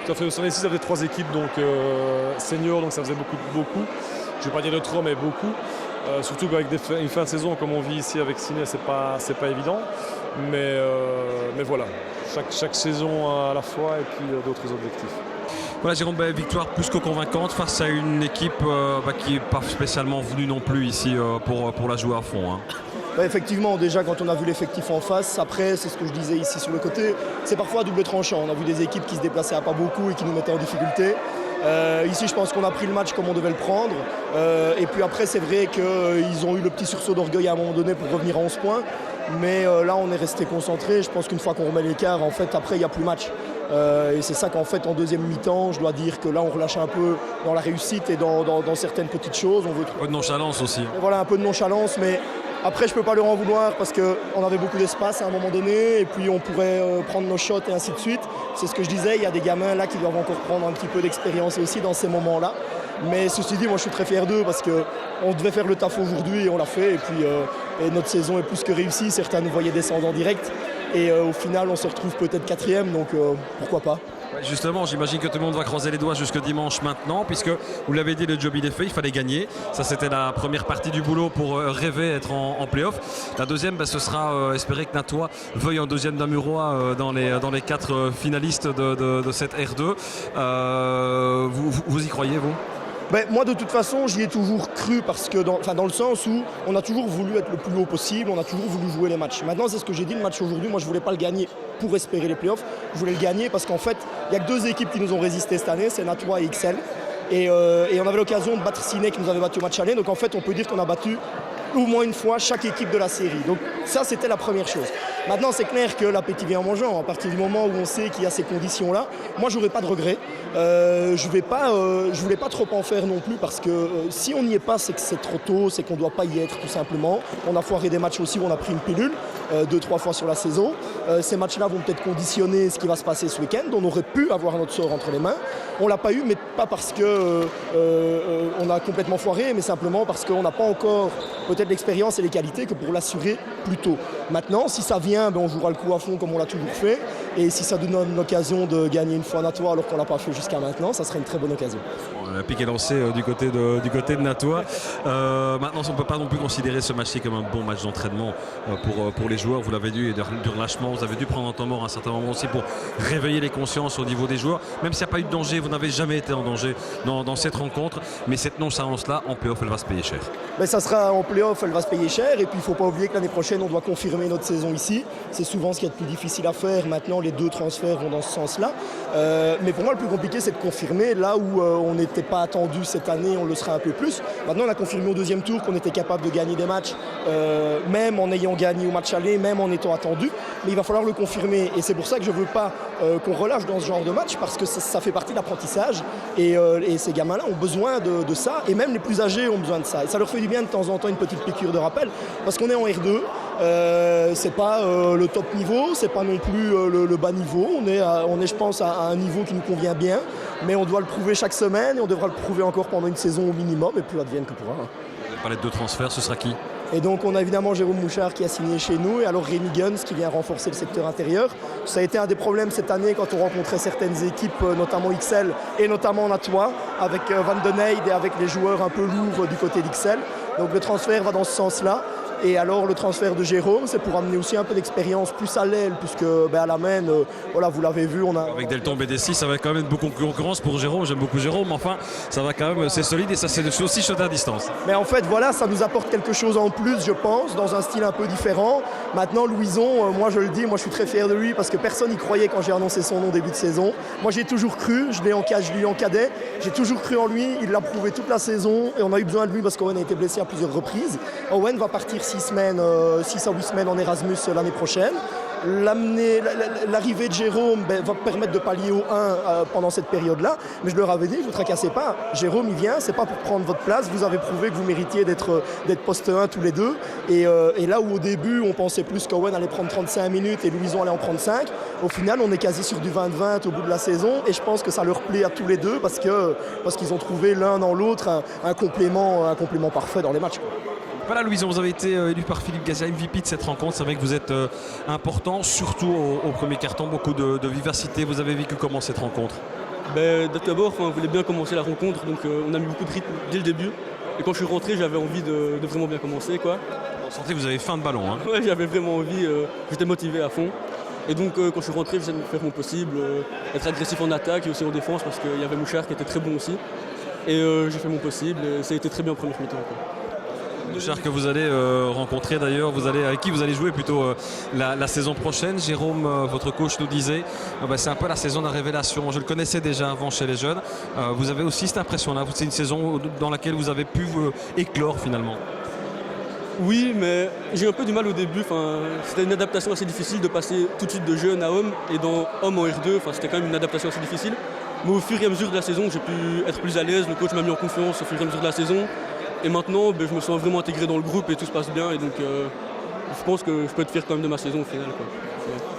Tout à fait. Sanessi, ça faisait 3 équipes, donc seniors, donc ça faisait beaucoup. Je ne vais pas dire de trop, mais beaucoup. Surtout qu'avec une fin de saison comme on vit ici avec Sydney, c'est pas évident. Mais voilà, chaque saison à la fois et puis d'autres objectifs. Voilà, Jérôme, victoire plus que convaincante face à une équipe qui n'est pas spécialement voulue non plus ici pour la jouer à fond. Effectivement, déjà quand on a vu l'effectif en face, après c'est ce que je disais ici sur le côté, c'est parfois à double tranchant. On a vu des équipes qui se déplaçaient à pas beaucoup et qui nous mettaient en difficulté. Ici, je pense qu'on a pris le match comme on devait le prendre. Et puis après, c'est vrai qu'ils ont eu le petit sursaut d'orgueil à un moment donné pour revenir à 11 points. Mais là, on est resté concentré. Je pense qu'une fois qu'on remet l'écart, en fait, après, il n'y a plus match. Et c'est ça qu'en fait, en deuxième mi-temps, je dois dire que là, on relâche un peu dans la réussite et dans certaines petites choses. On veut un peu de nonchalance aussi. Et voilà, un peu de nonchalance, mais après, je ne peux pas leur en vouloir parce qu'on avait beaucoup d'espace à un moment donné et puis on pourrait prendre nos shots et ainsi de suite. C'est ce que je disais, il y a des gamins là qui doivent encore prendre un petit peu d'expérience aussi dans ces moments-là. Mais ceci dit, moi je suis très fier d'eux parce qu'on devait faire le taf aujourd'hui et on l'a fait. Et puis et notre saison est plus que réussie. Certains nous voyaient descendre en direct. Et au final, on se retrouve peut-être 4e, donc pourquoi pas. Justement, j'imagine que tout le monde va croiser les doigts jusque dimanche maintenant, puisque vous l'avez dit, le job il est fait, il fallait gagner. Ça, c'était la première partie du boulot pour rêver être en play-off. La deuxième, ce sera espérer que Natois veuille un deuxième Namurois dans les 4 finalistes de cette R2. Vous y croyez, vous ? Moi de toute façon j'y ai toujours cru parce que dans le sens où on a toujours voulu être le plus haut possible, on a toujours voulu jouer les matchs. Maintenant c'est ce que j'ai dit, le match aujourd'hui, moi je voulais pas le gagner pour espérer les playoffs, je voulais le gagner parce qu'en fait il n'y a que 2 équipes qui nous ont résisté cette année, c'est Natois et XL. Et on avait l'occasion de battre Ciné qui nous avait battu au match aller, donc en fait on peut dire qu'on a battu au moins une fois chaque équipe de la série. Donc ça c'était la première chose. Maintenant c'est clair que l'appétit vient en mangeant. À partir du moment où on sait qu'il y a ces conditions-là, moi j'aurais pas de regrets. Je voulais pas trop en faire non plus parce que si on n'y est pas, c'est que c'est trop tôt, c'est qu'on doit pas y être tout simplement. On a foiré des matchs aussi où on a pris une pilule 2-3 fois sur la saison. Ces matchs-là vont peut-être conditionner ce qui va se passer ce week-end. On aurait pu avoir notre sort entre les mains. On l'a pas eu, mais pas parce que on a complètement foiré, mais simplement parce qu'on n'a pas encore peut-être l'expérience et les qualités que pour l'assurer plus tôt. Maintenant, si ça vient, on jouera le coup à fond comme on l'a toujours fait. Et si ça donne l'occasion de gagner une fois Natois alors qu'on ne l'a pas fait jusqu'à maintenant, ça serait une très bonne occasion. Le pic est lancé du côté de Natois. Maintenant, on ne peut pas non plus considérer ce match-ci comme un bon match d'entraînement pour les joueurs. Vous l'avez dit, du relâchement, vous avez dû prendre un temps mort à un certain moment aussi pour réveiller les consciences au niveau des joueurs. Même s'il n'y a pas eu de danger, vous n'avez jamais été en danger dans cette rencontre. Mais cette nonchalance-là, en play-off, elle va se payer cher. Ça sera en play-off, elle va se payer cher. Et puis il ne faut pas oublier que l'année prochaine, on doit confirmer notre saison ici. C'est souvent ce qu'il y a de plus difficile à faire. Maintenant, les 2 transferts vont dans ce sens-là. Mais pour moi, le plus compliqué, c'est de confirmer. Là où on n'était pas attendu cette année, on le sera un peu plus. Maintenant, on a confirmé au 2e tour qu'on était capable de gagner des matchs, même en ayant gagné au match aller, même en étant attendu. Mais il va falloir le confirmer. Et c'est pour ça que je ne veux pas qu'on relâche dans ce genre de match, parce que ça fait partie de l'apprentissage. Et ces gamins-là ont besoin de ça. Et même les plus âgés ont besoin de ça. Et ça leur fait du bien de temps en temps une petite piqûre de rappel, parce qu'on est en R2. C'est pas le top niveau, c'est pas non plus le bas niveau. On est, je pense, à un niveau qui nous convient bien, mais on doit le prouver chaque semaine et on devra le prouver encore pendant une saison au minimum, et plus advienne que pourra. Vous parlez de 2 transferts, ce sera qui ? Et donc on a évidemment Jérôme Mouchard qui a signé chez nous, et alors Rémi Guns qui vient renforcer le secteur intérieur. Ça a été un des problèmes cette année quand on rencontrait certaines équipes, notamment XL et notamment Natois, avec Van Den Eyde et avec les joueurs un peu lourds du côté d'XL. Donc le transfert va dans ce sens-là. Et alors le transfert de Jérôme, c'est pour amener aussi un peu d'expérience plus à l'aile, puisque à la main, voilà, vous l'avez vu, on a... Avec Delton BD6, ça va quand même être beaucoup de concurrence pour Jérôme. J'aime beaucoup Jérôme, mais enfin, ça va quand même, c'est solide et ça c'est aussi shot à distance. Mais en fait, voilà, ça nous apporte quelque chose en plus, je pense, dans un style un peu différent. Maintenant, Louison, moi je le dis, moi je suis très fier de lui parce que personne n'y croyait quand j'ai annoncé son nom début de saison. Moi j'ai toujours cru, je l'ai en cadet, j'ai toujours cru en lui, il l'a prouvé toute la saison et on a eu besoin de lui parce qu'Owen a été blessé à plusieurs reprises. Owen va partir 6 à 8 semaines en Erasmus l'année prochaine. L'arrivée de Jérôme va permettre de pallier au 1 pendant cette période-là. Mais je leur avais dit, ne vous tracassez pas. Jérôme, il vient, c'est pas pour prendre votre place. Vous avez prouvé que vous méritiez d'être poste 1 tous les deux. Et là où au début, on pensait plus qu'Owen allait prendre 35 minutes et Louison allait en prendre 5, au final, on est quasi sur du 20-20 au bout de la saison. Et je pense que ça leur plaît à tous les deux parce qu'ils ont trouvé l'un dans l'autre un complément parfait dans les matchs. Voilà Louison, vous avez été élu par Philippe Gazia, MVP de cette rencontre. C'est vrai que vous êtes important, surtout au premier quart-temps, beaucoup de vivacité. Vous avez vécu comment cette rencontre ? D'abord, on voulait bien commencer la rencontre, donc on a mis beaucoup de rythme dès le début. Et quand je suis rentré, j'avais envie de vraiment bien commencer, quoi. Vous sentez que vous avez faim de ballon, hein ? Ouais, j'avais vraiment envie, j'étais motivé à fond. Et donc quand je suis rentré, j'essaie de faire mon possible, être agressif en attaque et aussi en défense parce qu'il y avait Mouchard qui était très bon aussi. Et j'ai fait mon possible, et ça a été très bien en première mi-temps, quoi. Mouchard que vous allez rencontrer d'ailleurs, avec qui vous allez jouer plutôt la saison prochaine. Jérôme, votre coach nous disait, c'est un peu la saison de la révélation. Je le connaissais déjà avant chez les jeunes. Vous avez aussi cette impression-là, c'est une saison dans laquelle vous avez pu éclore finalement. Oui, mais j'ai eu un peu du mal au début. C'était une adaptation assez difficile de passer tout de suite de jeune à homme et dans homme en R2. C'était quand même une adaptation assez difficile. Mais au fur et à mesure de la saison, j'ai pu être plus à l'aise. Le coach m'a mis en confiance au fur et à mesure de la saison. Et maintenant, je me sens vraiment intégré dans le groupe et tout se passe bien. Et donc, je pense que je peux être fier quand même de ma saison au final, quoi.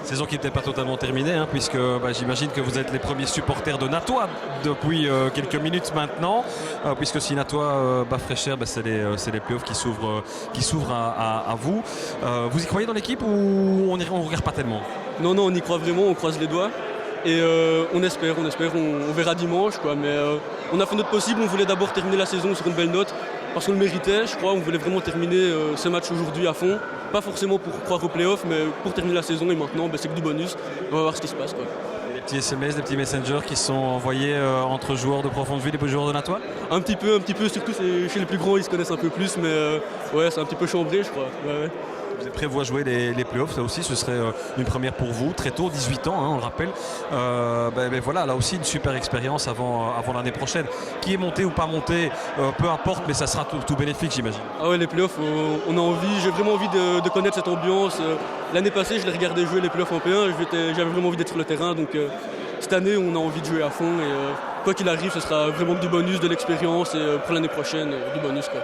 Saison qui n'était pas totalement terminée, hein, puisque j'imagine que vous êtes les premiers supporters de Natois depuis quelques minutes maintenant. Puisque si Natois bat Fréchère, c'est les playoffs qui s'ouvrent à vous. Vous y croyez dans l'équipe ou on ne regarde pas tellement ? Non, on y croit vraiment, on croise les doigts. Et on espère, on verra dimanche, quoi. Mais on a fait notre possible, on voulait d'abord terminer la saison sur une belle note. Parce qu'on le méritait, je crois, on voulait vraiment terminer ce match aujourd'hui à fond. Pas forcément pour croire aux playoffs, mais pour terminer la saison et maintenant, c'est que du bonus. On va voir ce qui se passe, quoi. petits SMS, des petits messengers qui sont envoyés entre joueurs de Profondeville et joueurs de Natois? Un petit peu, surtout chez les plus grands, ils se connaissent un peu plus, mais ouais, c'est un petit peu chambré, je crois. Ouais. Vous êtes prêts vous à jouer les playoffs, ça aussi ce serait une première pour vous, très tôt, 18 ans, hein, on le rappelle. Voilà, là aussi une super expérience avant l'année prochaine. Qui est monté ou pas monté, peu importe, mais ça sera tout bénéfique, j'imagine. Ah ouais, les playoffs, on a envie, j'ai vraiment envie de connaître cette ambiance. L'année passée, je les regardais jouer les playoffs en P1, j'avais vraiment envie d'être sur le terrain, donc cette année, on a envie de jouer à fond et quoi qu'il arrive, ce sera vraiment du bonus, de l'expérience et pour l'année prochaine, du bonus, quoi.